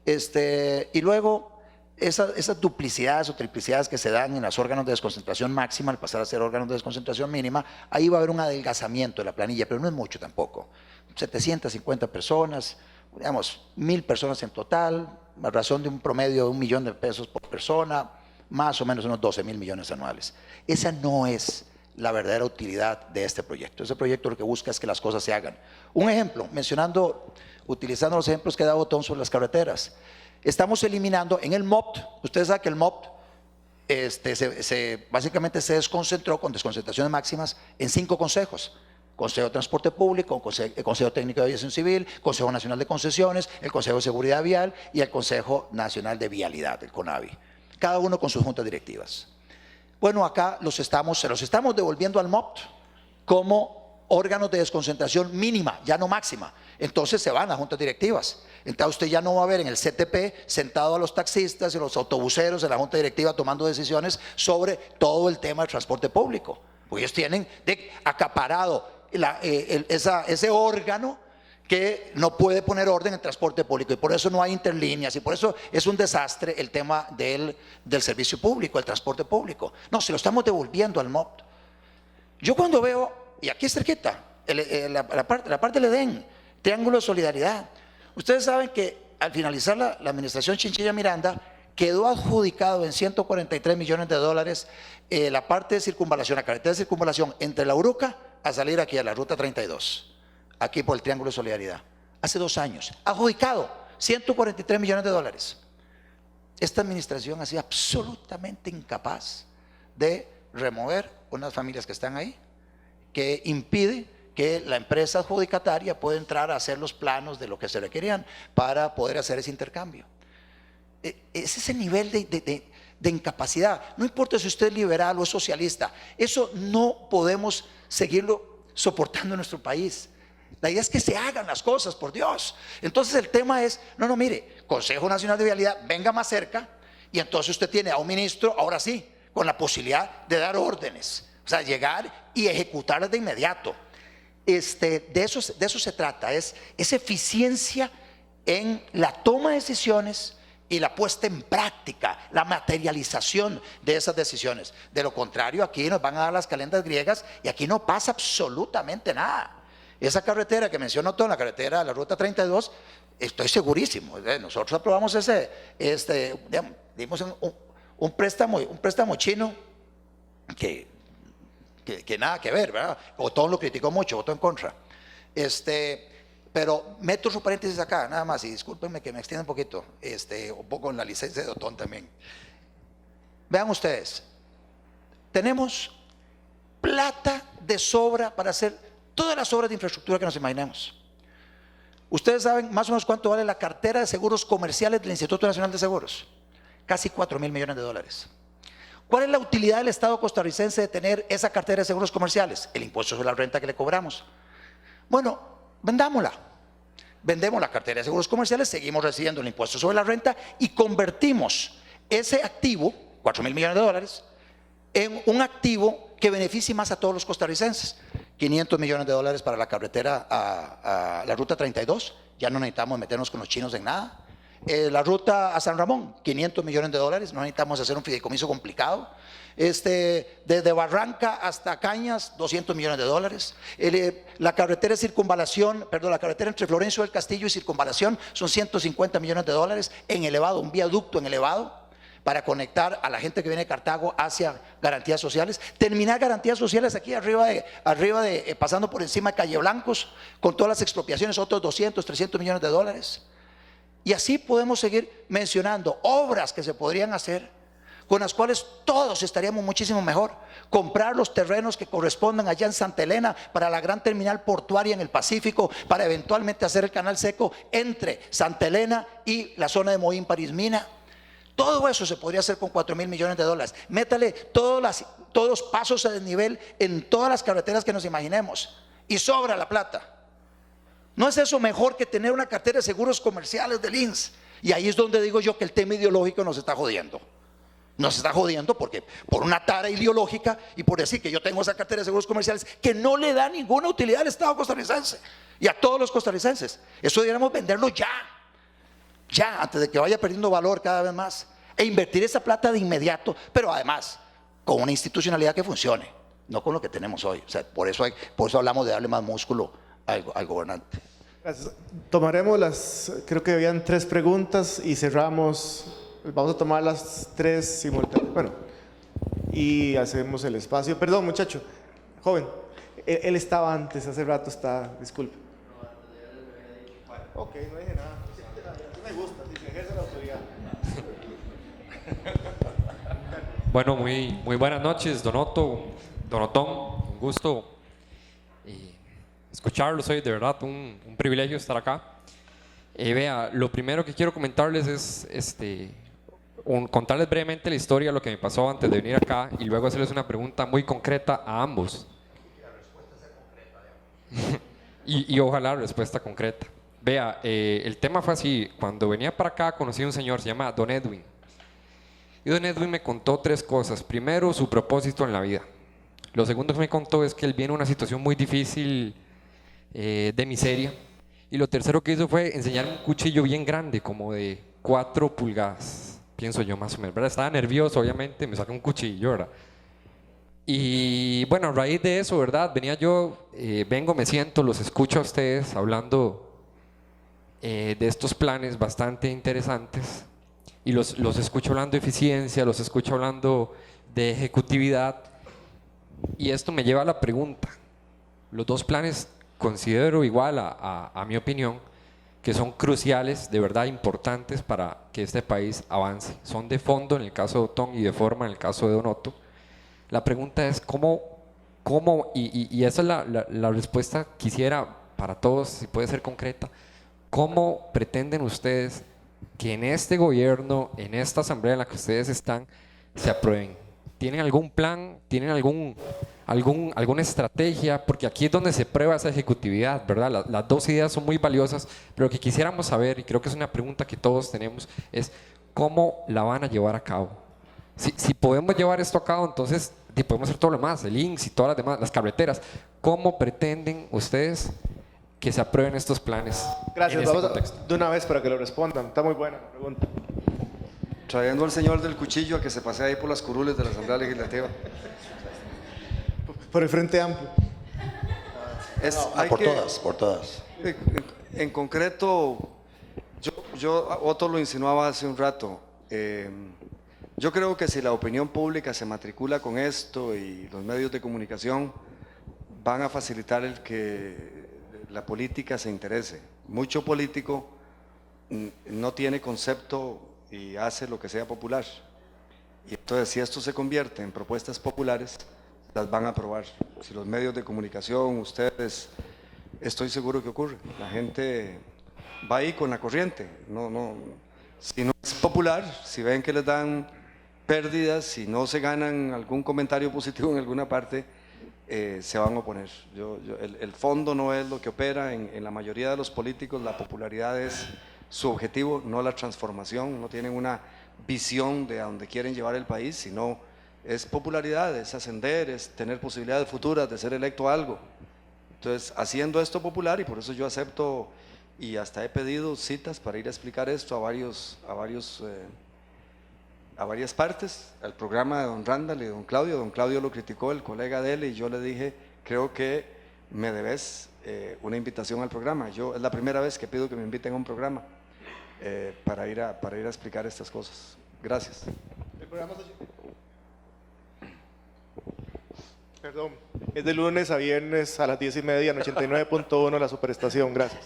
Y luego esas duplicidades o triplicidades que se dan en los órganos de desconcentración máxima al pasar a ser órganos de desconcentración mínima, ahí va a haber un adelgazamiento de la planilla, pero no es mucho tampoco. 750 personas, digamos, 1000 personas en total, a razón de un promedio de $1 millón por persona, más o menos unos 12.000 millones anuales. Esa no es la verdadera utilidad de este proyecto. Ese proyecto lo que busca es que las cosas se hagan. Un ejemplo, utilizando los ejemplos que da Otón sobre las carreteras. Estamos eliminando en el MOPT, ustedes saben que el MOPT básicamente se desconcentró con desconcentraciones máximas en 5 consejos. Consejo de Transporte Público, Consejo Técnico de Aviación Civil, Consejo Nacional de Concesiones, el Consejo de Seguridad Vial y el Consejo Nacional de Vialidad, el CONAVI. Cada uno con sus juntas directivas. Bueno, acá se los estamos devolviendo al MOPT como órganos de desconcentración mínima, ya no máxima. Entonces se van a juntas directivas. Entonces usted ya no va a ver en el CTP sentado a los taxistas y los autobuseros de la junta directiva tomando decisiones sobre todo el tema del transporte público. Porque ellos tienen acaparado ese órgano que no puede poner orden en el transporte público y por eso no hay interlíneas y por eso es un desastre el tema del servicio público, el transporte público. No, se lo estamos devolviendo al MOPT. Yo cuando veo, y aquí es cerquita, la parte del EDEN, Triángulo de Solidaridad, ustedes saben que al finalizar la administración Chinchilla Miranda, quedó adjudicado en $143 millones la parte de circunvalación, la carretera de circunvalación entre la Uruca a salir aquí a la ruta 32, aquí por el Triángulo de Solidaridad, hace 2 años, adjudicado $143 millones. Esta administración ha sido absolutamente incapaz de remover unas familias que están ahí, que impide que la empresa adjudicataria pueda entrar a hacer los planos de lo que se requerían para poder hacer ese intercambio. Es ese nivel de incapacidad. No importa si usted es liberal o es socialista, eso no podemos seguirlo soportando en nuestro país. La idea es que se hagan las cosas, por Dios. Entonces el tema es, no, mire, Consejo Nacional de Vialidad, venga más cerca y entonces usted tiene a un ministro, ahora sí, con la posibilidad de dar órdenes, o sea, llegar y ejecutarlas de inmediato. De eso se trata, es eficiencia en la toma de decisiones y la puesta en práctica, la materialización de esas decisiones. De lo contrario, aquí nos van a dar las calendas griegas y aquí no pasa absolutamente nada. Esa carretera que mencionó todo, la carretera de la ruta 32, estoy segurísimo. Nosotros aprobamos dimos un préstamo chino que nada que ver, ¿verdad? Otón lo criticó mucho, votó en contra. Pero meto otro paréntesis acá, nada más, y discúlpenme que me extienda un poquito, un poco en la licencia de Otón también. Vean ustedes, tenemos plata de sobra para hacer todas las obras de infraestructura que nos imaginemos. Ustedes saben más o menos cuánto vale la cartera de seguros comerciales del Instituto Nacional de Seguros. Casi 4.000 millones de dólares. ¿Cuál es la utilidad del Estado costarricense de tener esa cartera de seguros comerciales? El impuesto sobre la renta que le cobramos. Bueno, vendámosla. Vendemos la cartera de seguros comerciales, seguimos recibiendo el impuesto sobre la renta y convertimos ese activo, 4.000 millones de dólares, en un activo que beneficie más a todos los costarricenses. 500 millones de dólares para la carretera a la ruta 32, ya no necesitamos meternos con los chinos en nada. La ruta a San Ramón, 500 millones de dólares, no necesitamos hacer un fideicomiso complicado. Desde Barranca hasta Cañas, 200 millones de dólares. La carretera de circunvalación, perdón, la carretera entre Florencio del Castillo y Circunvalación son 150 millones de dólares en elevado, un viaducto en elevado para conectar a la gente que viene de Cartago hacia garantías sociales. Terminar garantías sociales aquí arriba pasando por encima de Calle Blancos, con todas las expropiaciones, otros 200, 300 millones de dólares. Y así podemos seguir mencionando obras que se podrían hacer, con las cuales todos estaríamos muchísimo mejor. Comprar los terrenos que correspondan allá en Santa Elena para la gran terminal portuaria en el Pacífico, para eventualmente hacer el canal seco entre Santa Elena y la zona de Moín, París-Mina. Todo eso se podría hacer con 4.000 millones de dólares. Métale todos los pasos a desnivel en todas las carreteras que nos imaginemos y sobra la plata. ¿No es eso mejor que tener una cartera de seguros comerciales del INS? Y ahí es donde digo yo que el tema ideológico nos está jodiendo. Nos está jodiendo porque por una tara ideológica y por decir que yo tengo esa cartera de seguros comerciales que no le da ninguna utilidad al Estado costarricense y a todos los costarricenses. Eso deberíamos venderlo ya, antes de que vaya perdiendo valor cada vez más, e invertir esa plata de inmediato, pero además con una institucionalidad que funcione, no con lo que tenemos hoy. O sea, por eso hablamos de darle más músculo al gobernante. Gracias. Tomaremos creo que habían 3 preguntas y cerramos, vamos a tomar las 3 simultáneamente. Bueno, y hacemos el espacio. Perdón, muchacho, joven, él estaba antes, hace rato está, disculpe. Ok, no dije nada. Me gusta, si se ejerce la autoridad. Bueno, muy buenas noches, Donotón, un gusto escucharlos hoy, de verdad, un privilegio estar acá. Vea, lo primero que quiero comentarles es contarles brevemente la historia de lo que me pasó antes de venir acá y luego hacerles una pregunta muy concreta a ambos. y ojalá respuesta concreta. Vea, el tema fue así. Cuando venía para acá conocí a un señor, se llama Don Edwin. Y Don Edwin me contó 3 cosas. Primero, su propósito en la vida. Lo segundo que me contó es que él viene en una situación muy difícil de miseria. Y lo tercero que hizo fue enseñarme un cuchillo bien grande, como de 4 pulgadas, pienso yo más o menos, ¿verdad? Estaba nervioso, obviamente, me sacó un cuchillo, ¿verdad? Y bueno, a raíz de eso, ¿verdad? Venía yo, vengo, me siento, los escucho a ustedes hablando de estos planes bastante interesantes y los escucho hablando de eficiencia, los escucho hablando de ejecutividad y esto me lleva a la pregunta. Los 2 planes considero igual a mi opinión que son cruciales, de verdad importantes para que este país avance. Son de fondo en el caso de Otón y de forma en el caso de Donoto. La pregunta es cómo y esa es la respuesta quisiera para todos, si puede ser concreta. ¿Cómo pretenden ustedes que en este gobierno, en esta asamblea en la que ustedes están, se aprueben? ¿Tienen algún plan? ¿Tienen alguna estrategia? Porque aquí es donde se prueba esa ejecutividad, ¿verdad? Las 2 ideas son muy valiosas, pero lo que quisiéramos saber, y creo que es una pregunta que todos tenemos, es ¿cómo la van a llevar a cabo? Si podemos llevar esto a cabo, entonces podemos hacer todo lo demás, el INS y todas las demás, las carreteras. ¿Cómo pretenden ustedes que se aprueben estos planes? Gracias, vamos de una vez para que lo respondan. Está muy buena la pregunta. Trayendo al señor del cuchillo a que se pase ahí por las curules de la Asamblea Legislativa. Por el Frente Amplio. Por todas. En concreto, Otto lo insinuaba hace un rato. Yo creo que si la opinión pública se matricula con esto y los medios de comunicación van a facilitar el que la política se interese. Mucho político no tiene concepto y hace lo que sea popular. Y entonces, si esto se convierte en propuestas populares, las van a aprobar. Si los medios de comunicación, ustedes, estoy seguro que ocurre. La gente va ahí con la corriente. Si no es popular, si ven que les dan pérdidas, si no se ganan algún comentario positivo en alguna parte, se van a oponer. El fondo no es lo que opera en la mayoría de los políticos. La popularidad es su objetivo, no la transformación. No tienen una visión de a dónde quieren llevar el país, sino es popularidad, es ascender, es tener posibilidades futuras de ser electo a algo. Entonces, haciendo esto popular, y por eso yo acepto y hasta he pedido citas para ir a explicar esto a varias partes, al programa de don Randall y don Claudio. Don Claudio lo criticó, el colega de él, y yo le dije, creo que me debes una invitación al programa. Es la primera vez que pido que me inviten a un programa para ir a explicar estas cosas. Gracias. El programa Perdón, es de lunes a viernes a las 10:30 en 89.1 la Superestación. Gracias.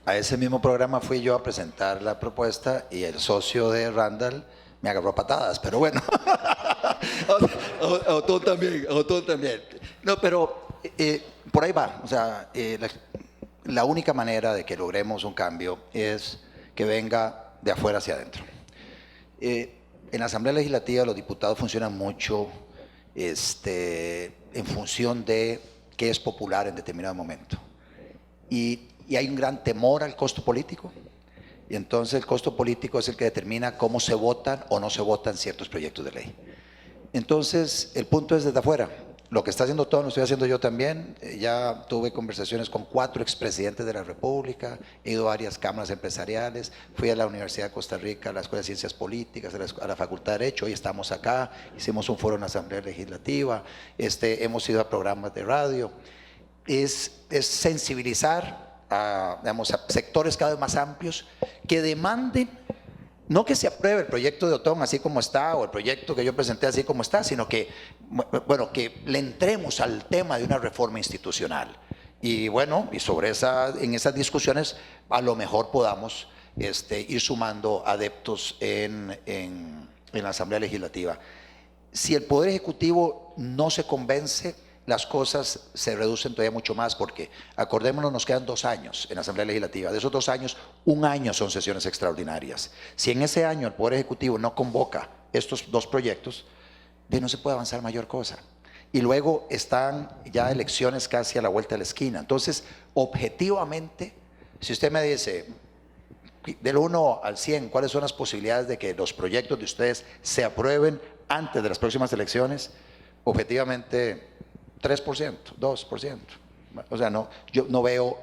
A ese mismo programa fui yo a presentar la propuesta y el socio de Randall me agarró a patadas, pero bueno. Otón también. No, pero por ahí va. O sea, la única manera de que logremos un cambio es que venga de afuera hacia adentro. En la Asamblea Legislativa los diputados funcionan mucho en función de qué es popular en determinado momento. Y hay un gran temor al costo político, y entonces el costo político es el que determina cómo se votan o no se votan ciertos proyectos de ley. Entonces, el punto es desde afuera. Lo que está haciendo todo lo estoy haciendo yo también. Ya tuve conversaciones con 4 expresidentes de la República, he ido a varias cámaras empresariales, fui a la Universidad de Costa Rica, a la Escuela de Ciencias Políticas, a la Facultad de Derecho, hoy estamos acá, hicimos un foro en la Asamblea Legislativa, hemos ido a programas de radio. Es sensibilizar a sectores cada vez más amplios que demanden, no que se apruebe el proyecto de Otón así como está, o el proyecto que yo presenté así como está, sino que, bueno, que le entremos al tema de una reforma institucional. Y bueno, y en esas discusiones a lo mejor podamos ir sumando adeptos en la Asamblea Legislativa. Si el Poder Ejecutivo no se convence, las cosas se reducen todavía mucho más, porque acordémonos, nos quedan 2 años en la Asamblea Legislativa. De esos 2 años, 1 año son sesiones extraordinarias. Si en ese año el Poder Ejecutivo no convoca estos 2 proyectos, no se puede avanzar mayor cosa. Y luego están ya elecciones casi a la vuelta de la esquina. Entonces, objetivamente, si usted me dice, del 1 al 100, ¿cuáles son las posibilidades de que los proyectos de ustedes se aprueben antes de las próximas elecciones? Objetivamente, 3%, 2%. O sea, yo no veo,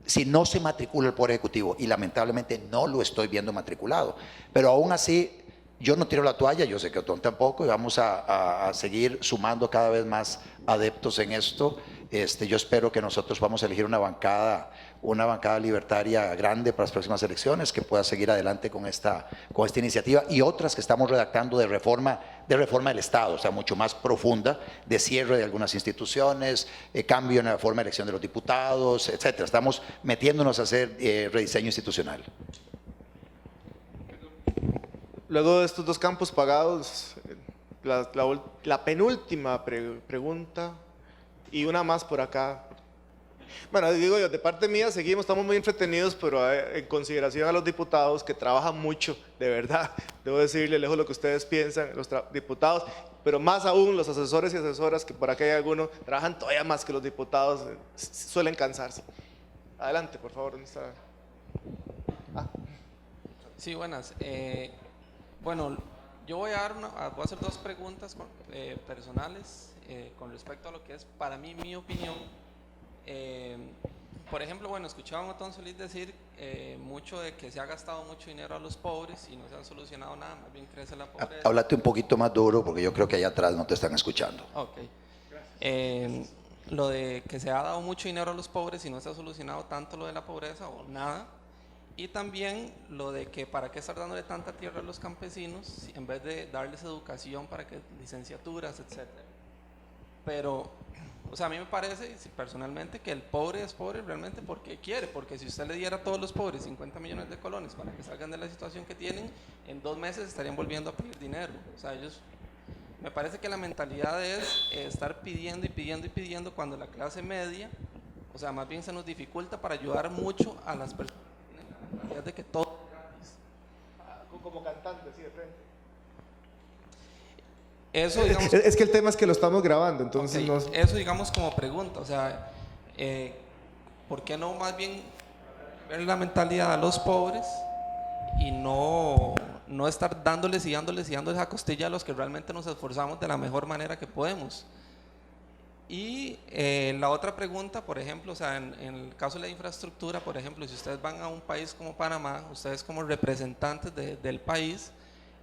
si no se matricula el Poder Ejecutivo, y lamentablemente no lo estoy viendo matriculado, pero aún así yo no tiro la toalla, yo sé que Otón tampoco, y vamos a seguir sumando cada vez más adeptos en esto. Yo espero que nosotros vamos a elegir una bancada libertaria grande para las próximas elecciones, que pueda seguir adelante con esta iniciativa, y otras que estamos redactando de reforma del Estado, o sea, mucho más profunda, de cierre de algunas instituciones, cambio en la forma de elección de los diputados, etcétera. Estamos metiéndonos a hacer rediseño institucional. Luego de estos 2 campos pagados, la penúltima pregunta, y una más por acá. Bueno, digo yo, de parte mía estamos muy entretenidos, pero en consideración a los diputados que trabajan mucho, de verdad, debo decirle, lejos de lo que ustedes piensan, los diputados, pero más aún los asesores y asesoras, que por acá hay algunos, trabajan todavía más que los diputados, suelen cansarse. Adelante, por favor, ¿dónde está? Sí, buenas. Bueno, yo voy a hacer 2 preguntas personales con respecto a lo que es para mí mi opinión. Por ejemplo, bueno, escuchaba a Otón Solís decir mucho de que se ha gastado mucho dinero a los pobres y no se han solucionado nada, más bien crece la pobreza. Háblate un poquito más duro, porque yo creo que allá atrás no te están escuchando. Ok. Lo de que se ha dado mucho dinero a los pobres y no se ha solucionado tanto lo de la pobreza o nada. Y también lo de que para qué estar dándole tanta tierra a los campesinos en vez de darles educación para que licenciaturas, etcétera. Pero O sea, a mí me parece personalmente que el pobre es pobre realmente porque quiere, porque si usted le diera a todos los pobres 50 millones de colones para que salgan de la situación que tienen, en 2 meses estarían volviendo a pedir dinero. O sea, me parece que la mentalidad es estar pidiendo y pidiendo y pidiendo cuando la clase media, o sea, más bien se nos dificulta para ayudar mucho a las personas que tienen la mentalidad de que todo es gratis. Como cantante, sí, de frente. Eso, digamos, Es que el tema es que lo estamos grabando, entonces ok, eso digamos como pregunta, o sea, ¿por qué no más bien ver la mentalidad a los pobres y no estar dándoles y dándoles y dándoles a costilla a los que realmente nos esforzamos de la mejor manera que podemos? Y la otra pregunta, por ejemplo, o sea, en el caso de la infraestructura, por ejemplo, si ustedes van a un país como Panamá, ustedes como representantes del país,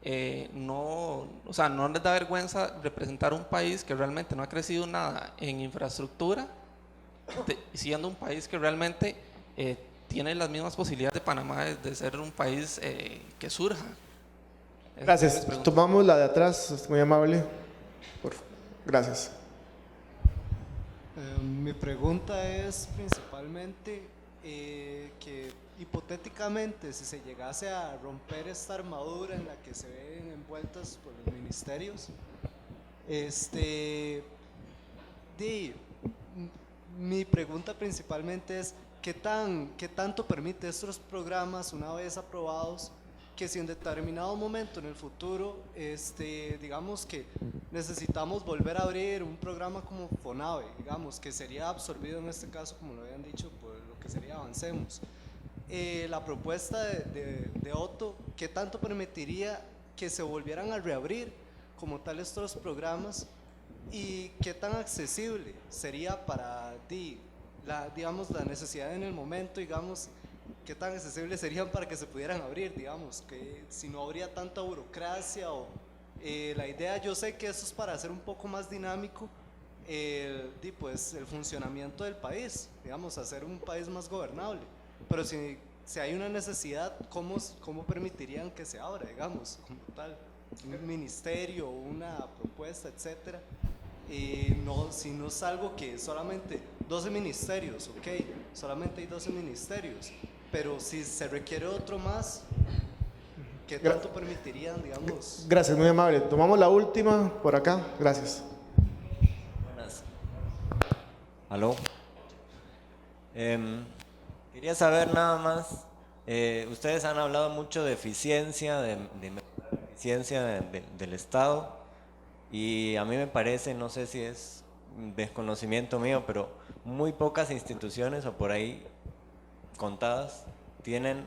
o sea, no les da vergüenza representar un país que realmente no ha crecido nada en infraestructura, siendo un país que realmente tiene las mismas posibilidades de Panamá de ser un país que surja. Gracias. Tomamos la de atrás, muy amable. Gracias. Mi pregunta es principalmente que hipotéticamente si se llegase a romper esta armadura en la que se ven envueltas por los ministerios, mi pregunta principalmente es qué tanto permite estos programas una vez aprobados, que si en determinado momento en el futuro, digamos que necesitamos volver a abrir un programa como FONAVE, digamos, que sería absorbido en este caso, como lo habían dicho, por lo que sería Avancemos. La propuesta de Otto, ¿qué tanto permitiría que se volvieran a reabrir como tal estos programas y qué tan accesible sería para digamos, la necesidad en el momento, digamos, qué tan accesibles serían para que se pudieran abrir, digamos, que si no habría tanta burocracia o la idea, yo sé que eso es para hacer un poco más dinámico pues, el funcionamiento del país, digamos, hacer un país más gobernable, pero si hay una necesidad, ¿cómo permitirían que se abra, digamos, como tal, un ministerio, una propuesta, etcétera? Si no es algo que solamente 12 ministerios, ok, solamente hay 12 ministerios, pero si se requiere otro más, ¿qué tanto permitirían, digamos? Gracias, muy amable. Tomamos la última por acá. Gracias. Buenas. ¿Aló? Quería saber nada más, ustedes han hablado mucho de eficiencia, de eficiencia del Estado, y a mí me parece, no sé si es desconocimiento mío, pero muy pocas instituciones, o por ahí contadas, tienen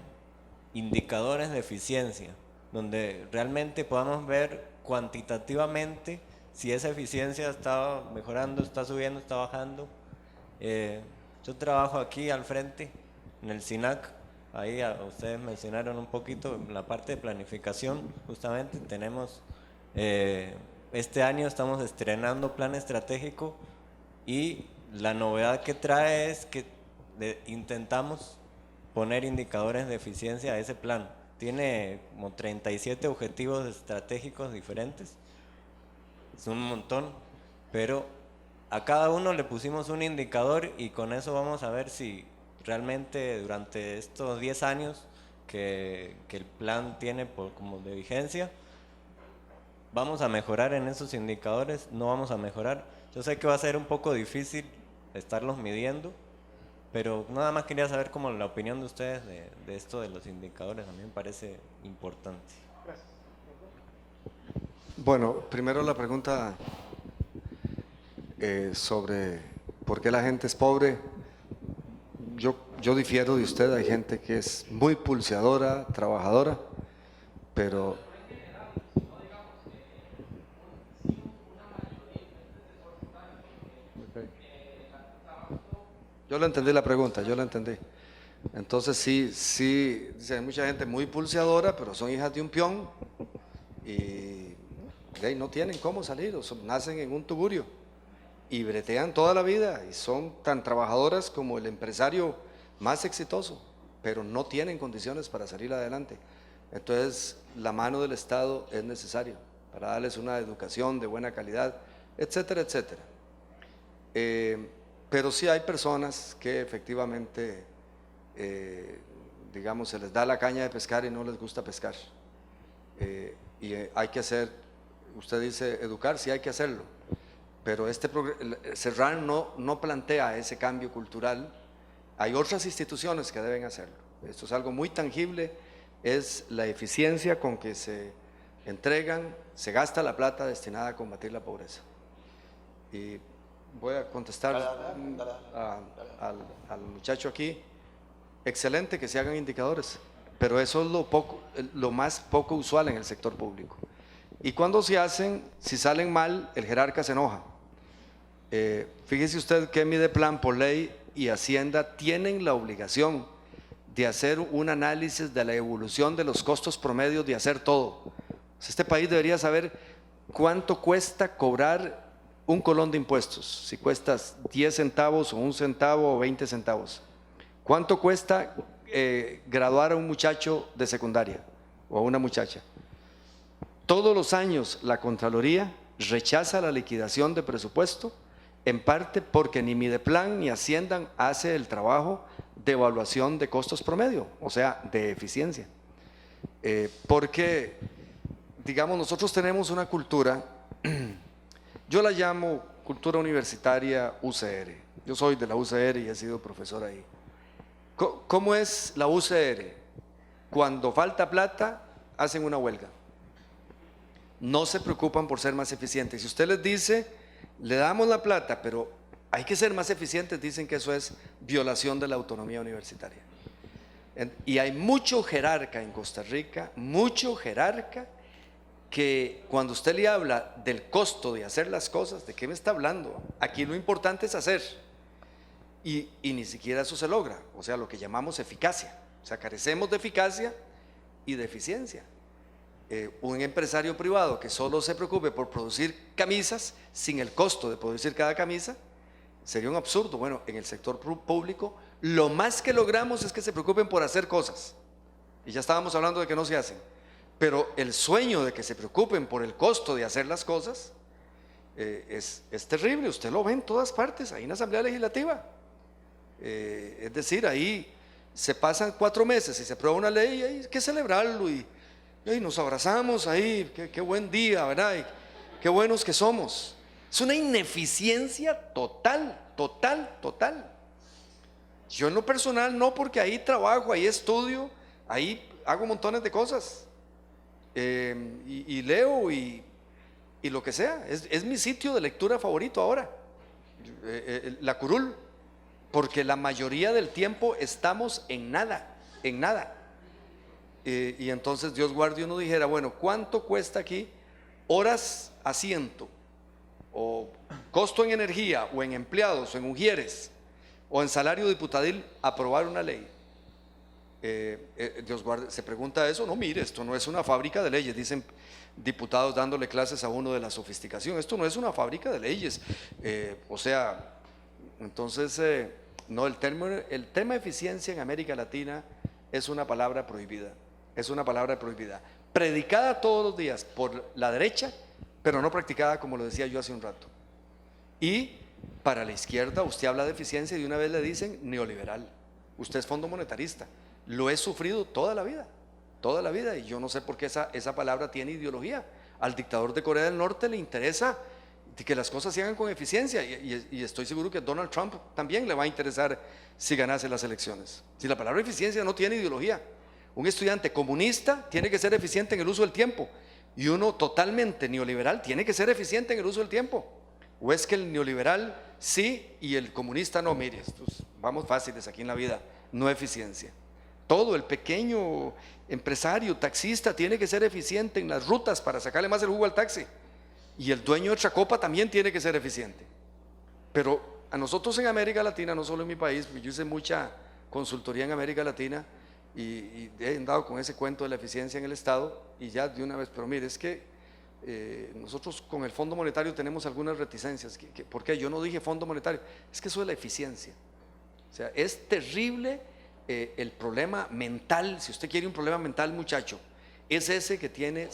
indicadores de eficiencia, donde realmente podamos ver cuantitativamente si esa eficiencia está mejorando, está subiendo, está bajando. Yo trabajo aquí al frente, en el SINAC, ahí ustedes mencionaron un poquito la parte de planificación, justamente tenemos, este año estamos estrenando plan estratégico y la novedad que trae es que intentamos poner indicadores de eficiencia a ese plan. Tiene como 37 objetivos estratégicos diferentes, es un montón, pero a cada uno le pusimos un indicador y con eso vamos a ver si realmente durante estos 10 años que el plan tiene como de vigencia, vamos a mejorar en esos indicadores, no vamos a mejorar. Yo sé que va a ser un poco difícil estarlos midiendo, pero nada más quería saber como la opinión de ustedes de esto de los indicadores, a mí me parece importante. Gracias. Bueno, primero la pregunta sobre por qué la gente es pobre. Yo difiero de usted, hay gente que es muy pulseadora, trabajadora, pero yo le entendí la pregunta, yo la entendí. Entonces sí, hay mucha gente muy pulseadora, pero son hijas de un peón y no tienen cómo salir, nacen en un tugurio y bretean toda la vida y son tan trabajadoras como el empresario más exitoso, pero no tienen condiciones para salir adelante. Entonces la mano del Estado es necesaria para darles una educación de buena calidad, etcétera, etcétera. Pero sí hay personas que efectivamente, digamos, se les da la caña de pescar y no les gusta pescar. Y hay que hacer, usted dice educar, sí hay que hacerlo, pero Serran no plantea ese cambio cultural. Hay otras instituciones que deben hacerlo. Esto es algo muy tangible, es la eficiencia con que se entregan, se gasta la plata destinada a combatir la pobreza. Y voy a contestar al muchacho aquí. Excelente que se hagan indicadores, pero eso es lo más poco usual en el sector público. Y cuando se hacen, si salen mal, el jerarca se enoja. Fíjese usted que Mideplan, por ley, y Hacienda tienen la obligación de hacer un análisis de la evolución de los costos promedios de hacer todo. Este país debería saber cuánto cuesta cobrar un colón de impuestos, si cuestas 10 centavos o 1 centavo o 20 centavos. ¿Cuánto cuesta graduar a un muchacho de secundaria o a una muchacha? Todos los años la Contraloría rechaza la liquidación de presupuesto, en parte porque ni Mideplan ni Hacienda hace el trabajo de evaluación de costos promedio, o sea, de eficiencia. Porque, digamos, nosotros tenemos una cultura, yo la llamo cultura universitaria UCR. Yo soy de la UCR y he sido profesor ahí. ¿Cómo es la UCR? Cuando falta plata, hacen una huelga. No se preocupan por ser más eficientes. Si usted les dice, le damos la plata, pero hay que ser más eficientes, dicen que eso es violación de la autonomía universitaria. Y hay mucho jerarca en Costa Rica, mucho jerarca, que cuando usted le habla del costo de hacer las cosas, ¿de qué me está hablando? Aquí lo importante es hacer. Y ni siquiera eso se logra, o sea, lo que llamamos eficacia. O sea, carecemos de eficacia y de eficiencia. Un empresario privado que solo se preocupe por producir camisas sin el costo de producir cada camisa sería un absurdo. Bueno, en el sector público lo más que logramos es que se preocupen por hacer cosas, y ya estábamos hablando de que no se hacen, pero el sueño de que se preocupen por el costo de hacer las cosas es terrible. Usted lo ve en todas partes, ahí en la Asamblea Legislativa. Es decir, ahí se pasan 4 meses y se aprueba una ley y hay que celebrarlo y nos abrazamos ahí, qué buen día, ¿verdad? Y qué buenos que somos. Es una ineficiencia total. Yo en lo personal no, porque ahí trabajo, ahí estudio, ahí hago montones de cosas, y leo y lo que sea. Es mi sitio de lectura favorito ahora, la curul, porque la mayoría del tiempo estamos en nada. Y entonces Dios guarde uno dijera, bueno, ¿cuánto cuesta aquí horas asiento, o costo en energía, o en empleados, o en ujieres, o en salario diputadil aprobar una ley? Dios guarde, se pregunta eso. No, mire, esto no es una fábrica de leyes, dicen diputados dándole clases a uno de la sofisticación. Esto no es una fábrica de leyes. O sea, entonces, no, el tema eficiencia en América Latina es una palabra prohibida. Es una palabra prohibida, predicada todos los días por la derecha, pero no practicada, como lo decía yo hace un rato. Y para la izquierda, usted habla de eficiencia y de una vez le dicen neoliberal. Usted es fondo monetarista. Lo he sufrido toda la vida, y yo no sé por qué esa palabra tiene ideología. Al dictador de Corea del Norte le interesa que las cosas se hagan con eficiencia, y estoy seguro que a Donald Trump también le va a interesar si ganase las elecciones. Si la palabra eficiencia no tiene ideología. Un estudiante comunista tiene que ser eficiente en el uso del tiempo, y uno totalmente neoliberal tiene que ser eficiente en el uso del tiempo. ¿O es que el neoliberal sí y el comunista no? Mire, vamos fáciles aquí en la vida, no eficiencia. Todo el pequeño empresario, taxista, tiene que ser eficiente en las rutas para sacarle más el jugo al taxi, y el dueño de Tracopa también tiene que ser eficiente. Pero a nosotros en América Latina, no solo en mi país, yo hice mucha consultoría en América Latina, y he andado con ese cuento de la eficiencia en el Estado, y ya de una vez, pero mire, es que nosotros con el Fondo Monetario tenemos algunas reticencias. ¿Por qué? Yo no dije Fondo Monetario, es que eso es la eficiencia. O sea, es terrible el problema mental. Si usted quiere un problema mental, muchacho, es ese que tiene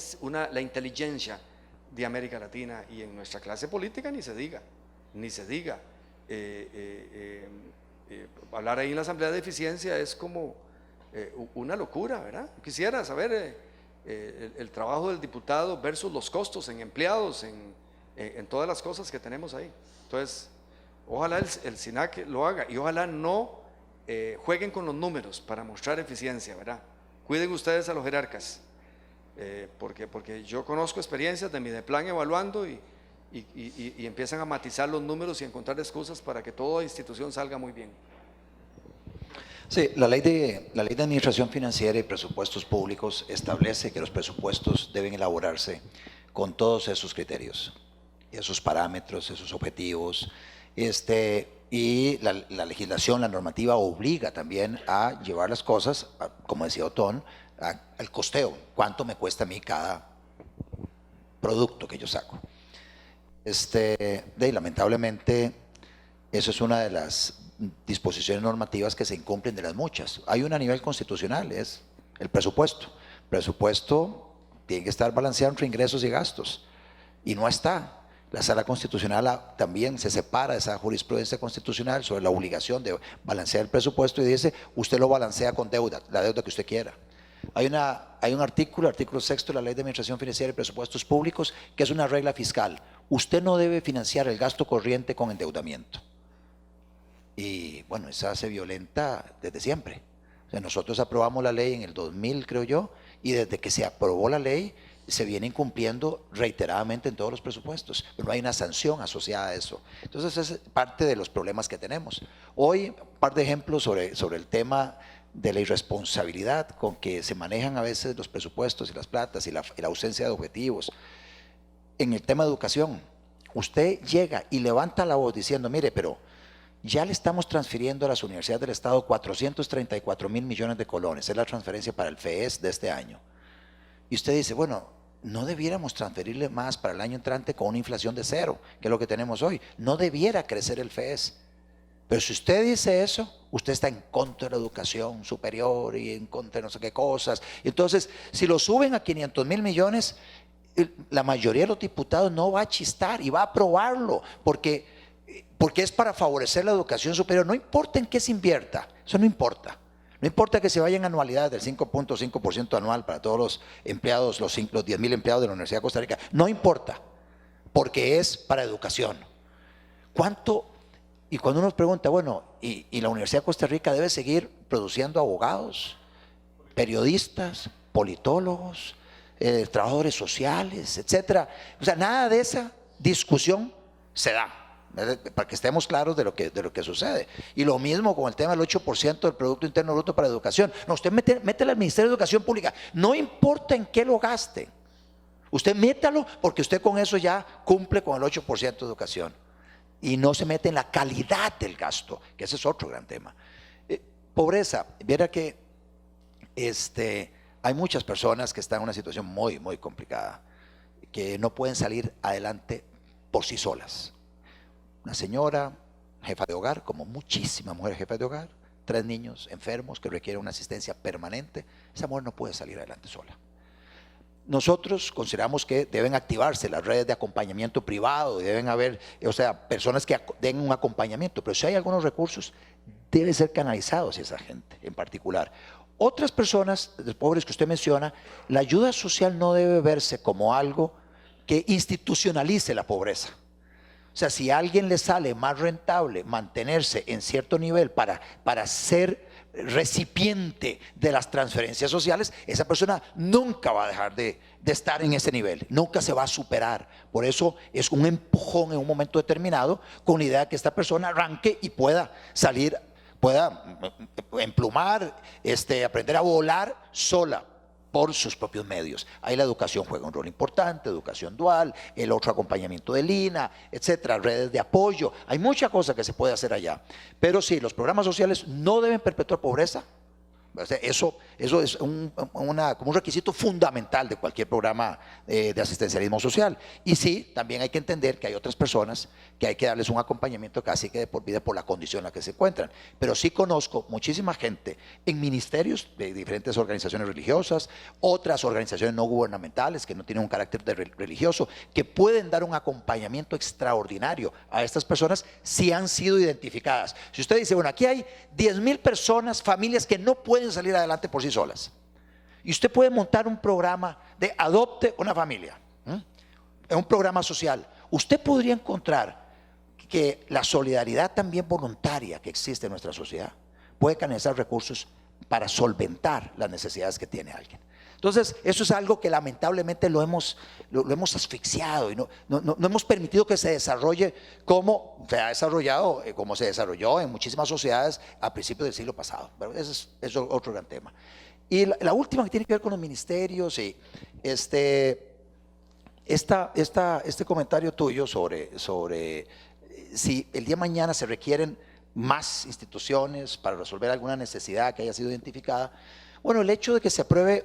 la inteligencia de América Latina, y en nuestra clase política ni se diga. hablar ahí en la Asamblea de Eficiencia es como una locura, ¿verdad? Quisiera saber el trabajo del diputado versus los costos en empleados, en todas las cosas que tenemos ahí. Entonces, ojalá el SINAC lo haga y ojalá no jueguen con los números para mostrar eficiencia, ¿verdad? Cuiden ustedes a los jerarcas, porque yo conozco experiencias de Mideplan evaluando y empiezan a matizar los números y a encontrar excusas para que toda institución salga muy bien. Sí, la ley de administración financiera y presupuestos públicos establece que los presupuestos deben elaborarse con todos esos criterios, esos parámetros, esos objetivos, y la legislación, la normativa obliga también a llevar las cosas, como decía Otón, al costeo, cuánto me cuesta a mí cada producto que yo saco. Lamentablemente, eso es una de las disposiciones normativas que se incumplen de las muchas. Hay una a nivel constitucional, es el presupuesto. El presupuesto tiene que estar balanceado entre ingresos y gastos, y no está. La Sala Constitucional también se separa de esa jurisprudencia constitucional sobre la obligación de balancear el presupuesto y dice, usted lo balancea con deuda, la deuda que usted quiera. Hay un artículo 6 de la Ley de Administración Financiera y Presupuestos Públicos, que es una regla fiscal. Usted no debe financiar el gasto corriente con endeudamiento. Y bueno, esa se violenta desde siempre. O sea, nosotros aprobamos la ley en el 2000, creo yo, y desde que se aprobó la ley, se viene incumpliendo reiteradamente en todos los presupuestos, pero no hay una sanción asociada a eso. Entonces, es parte de los problemas que tenemos. Hoy, un par de ejemplos sobre el tema de la irresponsabilidad con que se manejan a veces los presupuestos y las platas y la ausencia de objetivos. En el tema de educación, usted llega y levanta la voz diciendo, mire, pero ya le estamos transfiriendo a las universidades del Estado 434.000 millones de colones, es la transferencia para el FES de este año. Y usted dice, bueno, no debiéramos transferirle más para el año entrante con una inflación de 0, que es lo que tenemos hoy. No debiera crecer el FES. Pero si usted dice eso, usted está en contra de la educación superior y en contra de no sé qué cosas. Entonces, si lo suben a 500.000 millones, la mayoría de los diputados no va a chistar y va a aprobarlo, porque es para favorecer la educación superior. No importa en qué se invierta, eso no importa. No importa que se vayan anualidades del 5.5% anual para todos los empleados, los 10.000 empleados de la Universidad de Costa Rica. No importa, porque es para educación. ¿Cuánto? Y cuando uno nos pregunta, bueno, ¿y la Universidad de Costa Rica debe seguir produciendo abogados, periodistas, politólogos, trabajadores sociales, etcétera? O sea, nada de esa discusión se da, para que estemos claros de lo que sucede. Y lo mismo con el tema del 8% del Producto Interno Bruto para educación. No, usted métele al Ministerio de Educación Pública, no importa en qué lo gaste, usted métalo porque usted con eso ya cumple con el 8% de educación. Y no se mete en la calidad del gasto, que ese es otro gran tema. Pobreza, viera que hay muchas personas que están en una situación muy, muy complicada, que no pueden salir adelante por sí solas. Una señora, jefa de hogar, como muchísimas mujeres jefas de hogar, 3 niños enfermos que requieren una asistencia permanente, esa mujer no puede salir adelante sola. Nosotros consideramos que deben activarse las redes de acompañamiento privado, deben haber, personas que den un acompañamiento, pero si hay algunos recursos, deben ser canalizados hacia esa gente en particular. Otras personas, los pobres que usted menciona, la ayuda social no debe verse como algo que institucionalice la pobreza. O sea, si a alguien le sale más rentable mantenerse en cierto nivel para ser recipiente de las transferencias sociales, esa persona nunca va a dejar de estar en ese nivel, nunca se va a superar. Por eso es un empujón en un momento determinado con la idea de que esta persona arranque y pueda salir, pueda emplumar, aprender a volar sola por sus propios medios. Ahí la educación juega un rol importante, educación dual, el otro acompañamiento del INA, etcétera, redes de apoyo. Hay mucha cosa que se puede hacer allá. Pero sí, los programas sociales no deben perpetuar pobreza, O sea, eso es como un requisito fundamental de cualquier programa de asistencialismo social. Y sí, también hay que entender que hay otras personas que hay que darles un acompañamiento casi que de por vida por la condición en la que se encuentran. Pero sí conozco muchísima gente en ministerios de diferentes organizaciones religiosas, otras organizaciones no gubernamentales que no tienen un carácter religioso, que pueden dar un acompañamiento extraordinario a estas personas si han sido identificadas. Si usted dice, bueno, aquí hay 10,000 personas, familias que no pueden salir adelante por sí solas, y usted puede montar un programa de adopte una familia, un programa social. Usted podría encontrar que la solidaridad también voluntaria que existe en nuestra sociedad puede canalizar recursos para solventar las necesidades que tiene alguien. Entonces, eso es algo que lamentablemente lo hemos asfixiado y no hemos permitido que se desarrolle como se ha desarrollado, como se desarrolló en muchísimas sociedades a principios del siglo pasado. Pero ese es otro gran tema. Y la última, que tiene que ver con los ministerios y este comentario tuyo sobre si el día de mañana se requieren más instituciones para resolver alguna necesidad que haya sido identificada. Bueno, el hecho de que se apruebe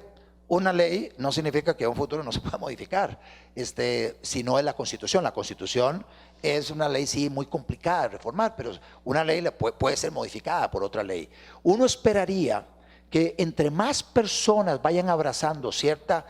una ley no significa que en un futuro no se pueda modificar, si no es la Constitución. La Constitución es una ley, sí, muy complicada de reformar, pero una ley puede ser modificada por otra ley. Uno esperaría que entre más personas vayan abrazando cierta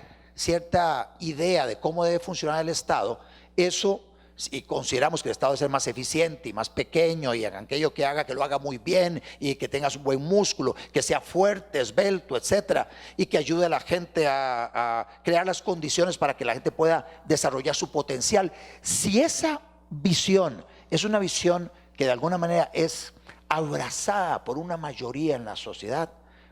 idea de cómo debe funcionar el Estado, eso, si consideramos que el Estado debe ser más eficiente y más pequeño, y aquello que haga, que lo haga muy bien y que tenga un buen músculo, que sea fuerte, esbelto, etcétera, y que ayude a la gente a crear las condiciones para que la gente pueda desarrollar su potencial. Si esa visión es una visión que de alguna manera es abrazada por una mayoría en la sociedad,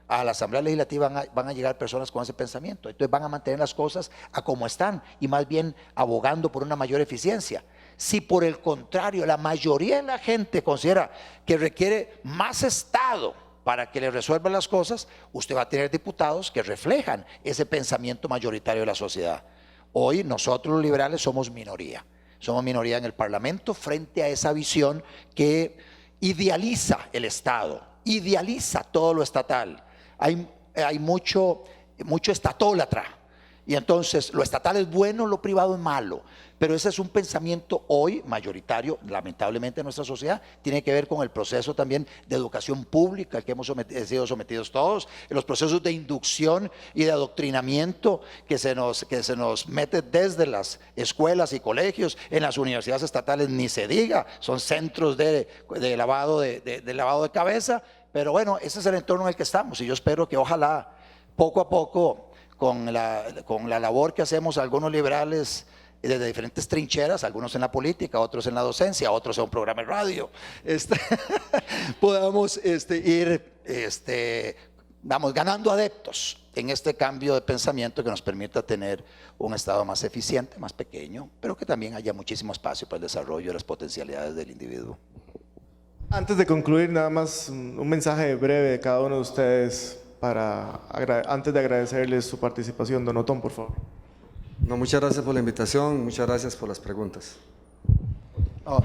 a la Asamblea Legislativa van a llegar personas con ese pensamiento. Entonces van a mantener las cosas a como están y más bien abogando por una mayor eficiencia. Si por el contrario la mayoría de la gente considera que requiere más Estado para que le resuelvan las cosas, usted va a tener diputados que reflejan ese pensamiento mayoritario de la sociedad. Hoy nosotros los liberales somos minoría en el Parlamento frente a esa visión que idealiza el Estado, idealiza todo lo estatal. Hay mucho estatólatra, y entonces lo estatal es bueno, lo privado es malo, pero ese es un pensamiento hoy mayoritario, lamentablemente en nuestra sociedad. Tiene que ver con el proceso también de educación pública al que hemos sido sometidos todos, en los procesos de inducción y de adoctrinamiento que se nos mete desde las escuelas y colegios. En las universidades estatales ni se diga, son centros de lavado de cabeza. Pero bueno, ese es el entorno en el que estamos, y yo espero que ojalá poco a poco, con la labor que hacemos algunos liberales desde diferentes trincheras, algunos en la política, otros en la docencia, otros en un programa de radio, podamos ir ganando adeptos en este cambio de pensamiento que nos permita tener un Estado más eficiente, más pequeño, pero que también haya muchísimo espacio para el desarrollo de las potencialidades del individuo. Antes de concluir, nada más un mensaje breve de cada uno de ustedes antes de agradecerles su participación. Don Otón, por favor. No, muchas gracias por la invitación, muchas gracias por las preguntas.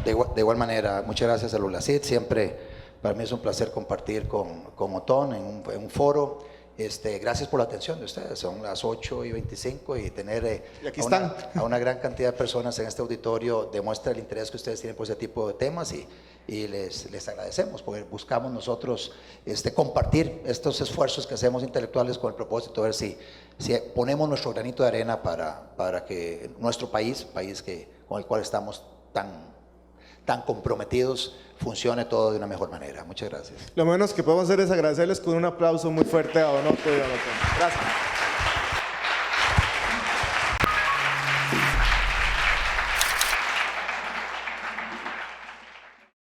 De igual manera, muchas gracias a Lulacid. Siempre para mí es un placer compartir con Otón en un foro. Gracias por la atención de ustedes. Son las 8:25 y tener y aquí a una gran cantidad de personas en este auditorio demuestra el interés que ustedes tienen por ese tipo de temas, y les agradecemos, porque buscamos nosotros compartir estos esfuerzos que hacemos intelectuales con el propósito de ver si ponemos nuestro granito de arena para que nuestro país con el cual estamos tan comprometidos, funcione todo de una mejor manera. Muchas gracias. Lo menos que podemos hacer es agradecerles con un aplauso muy fuerte a Don Otto y a Don Otón. Gracias.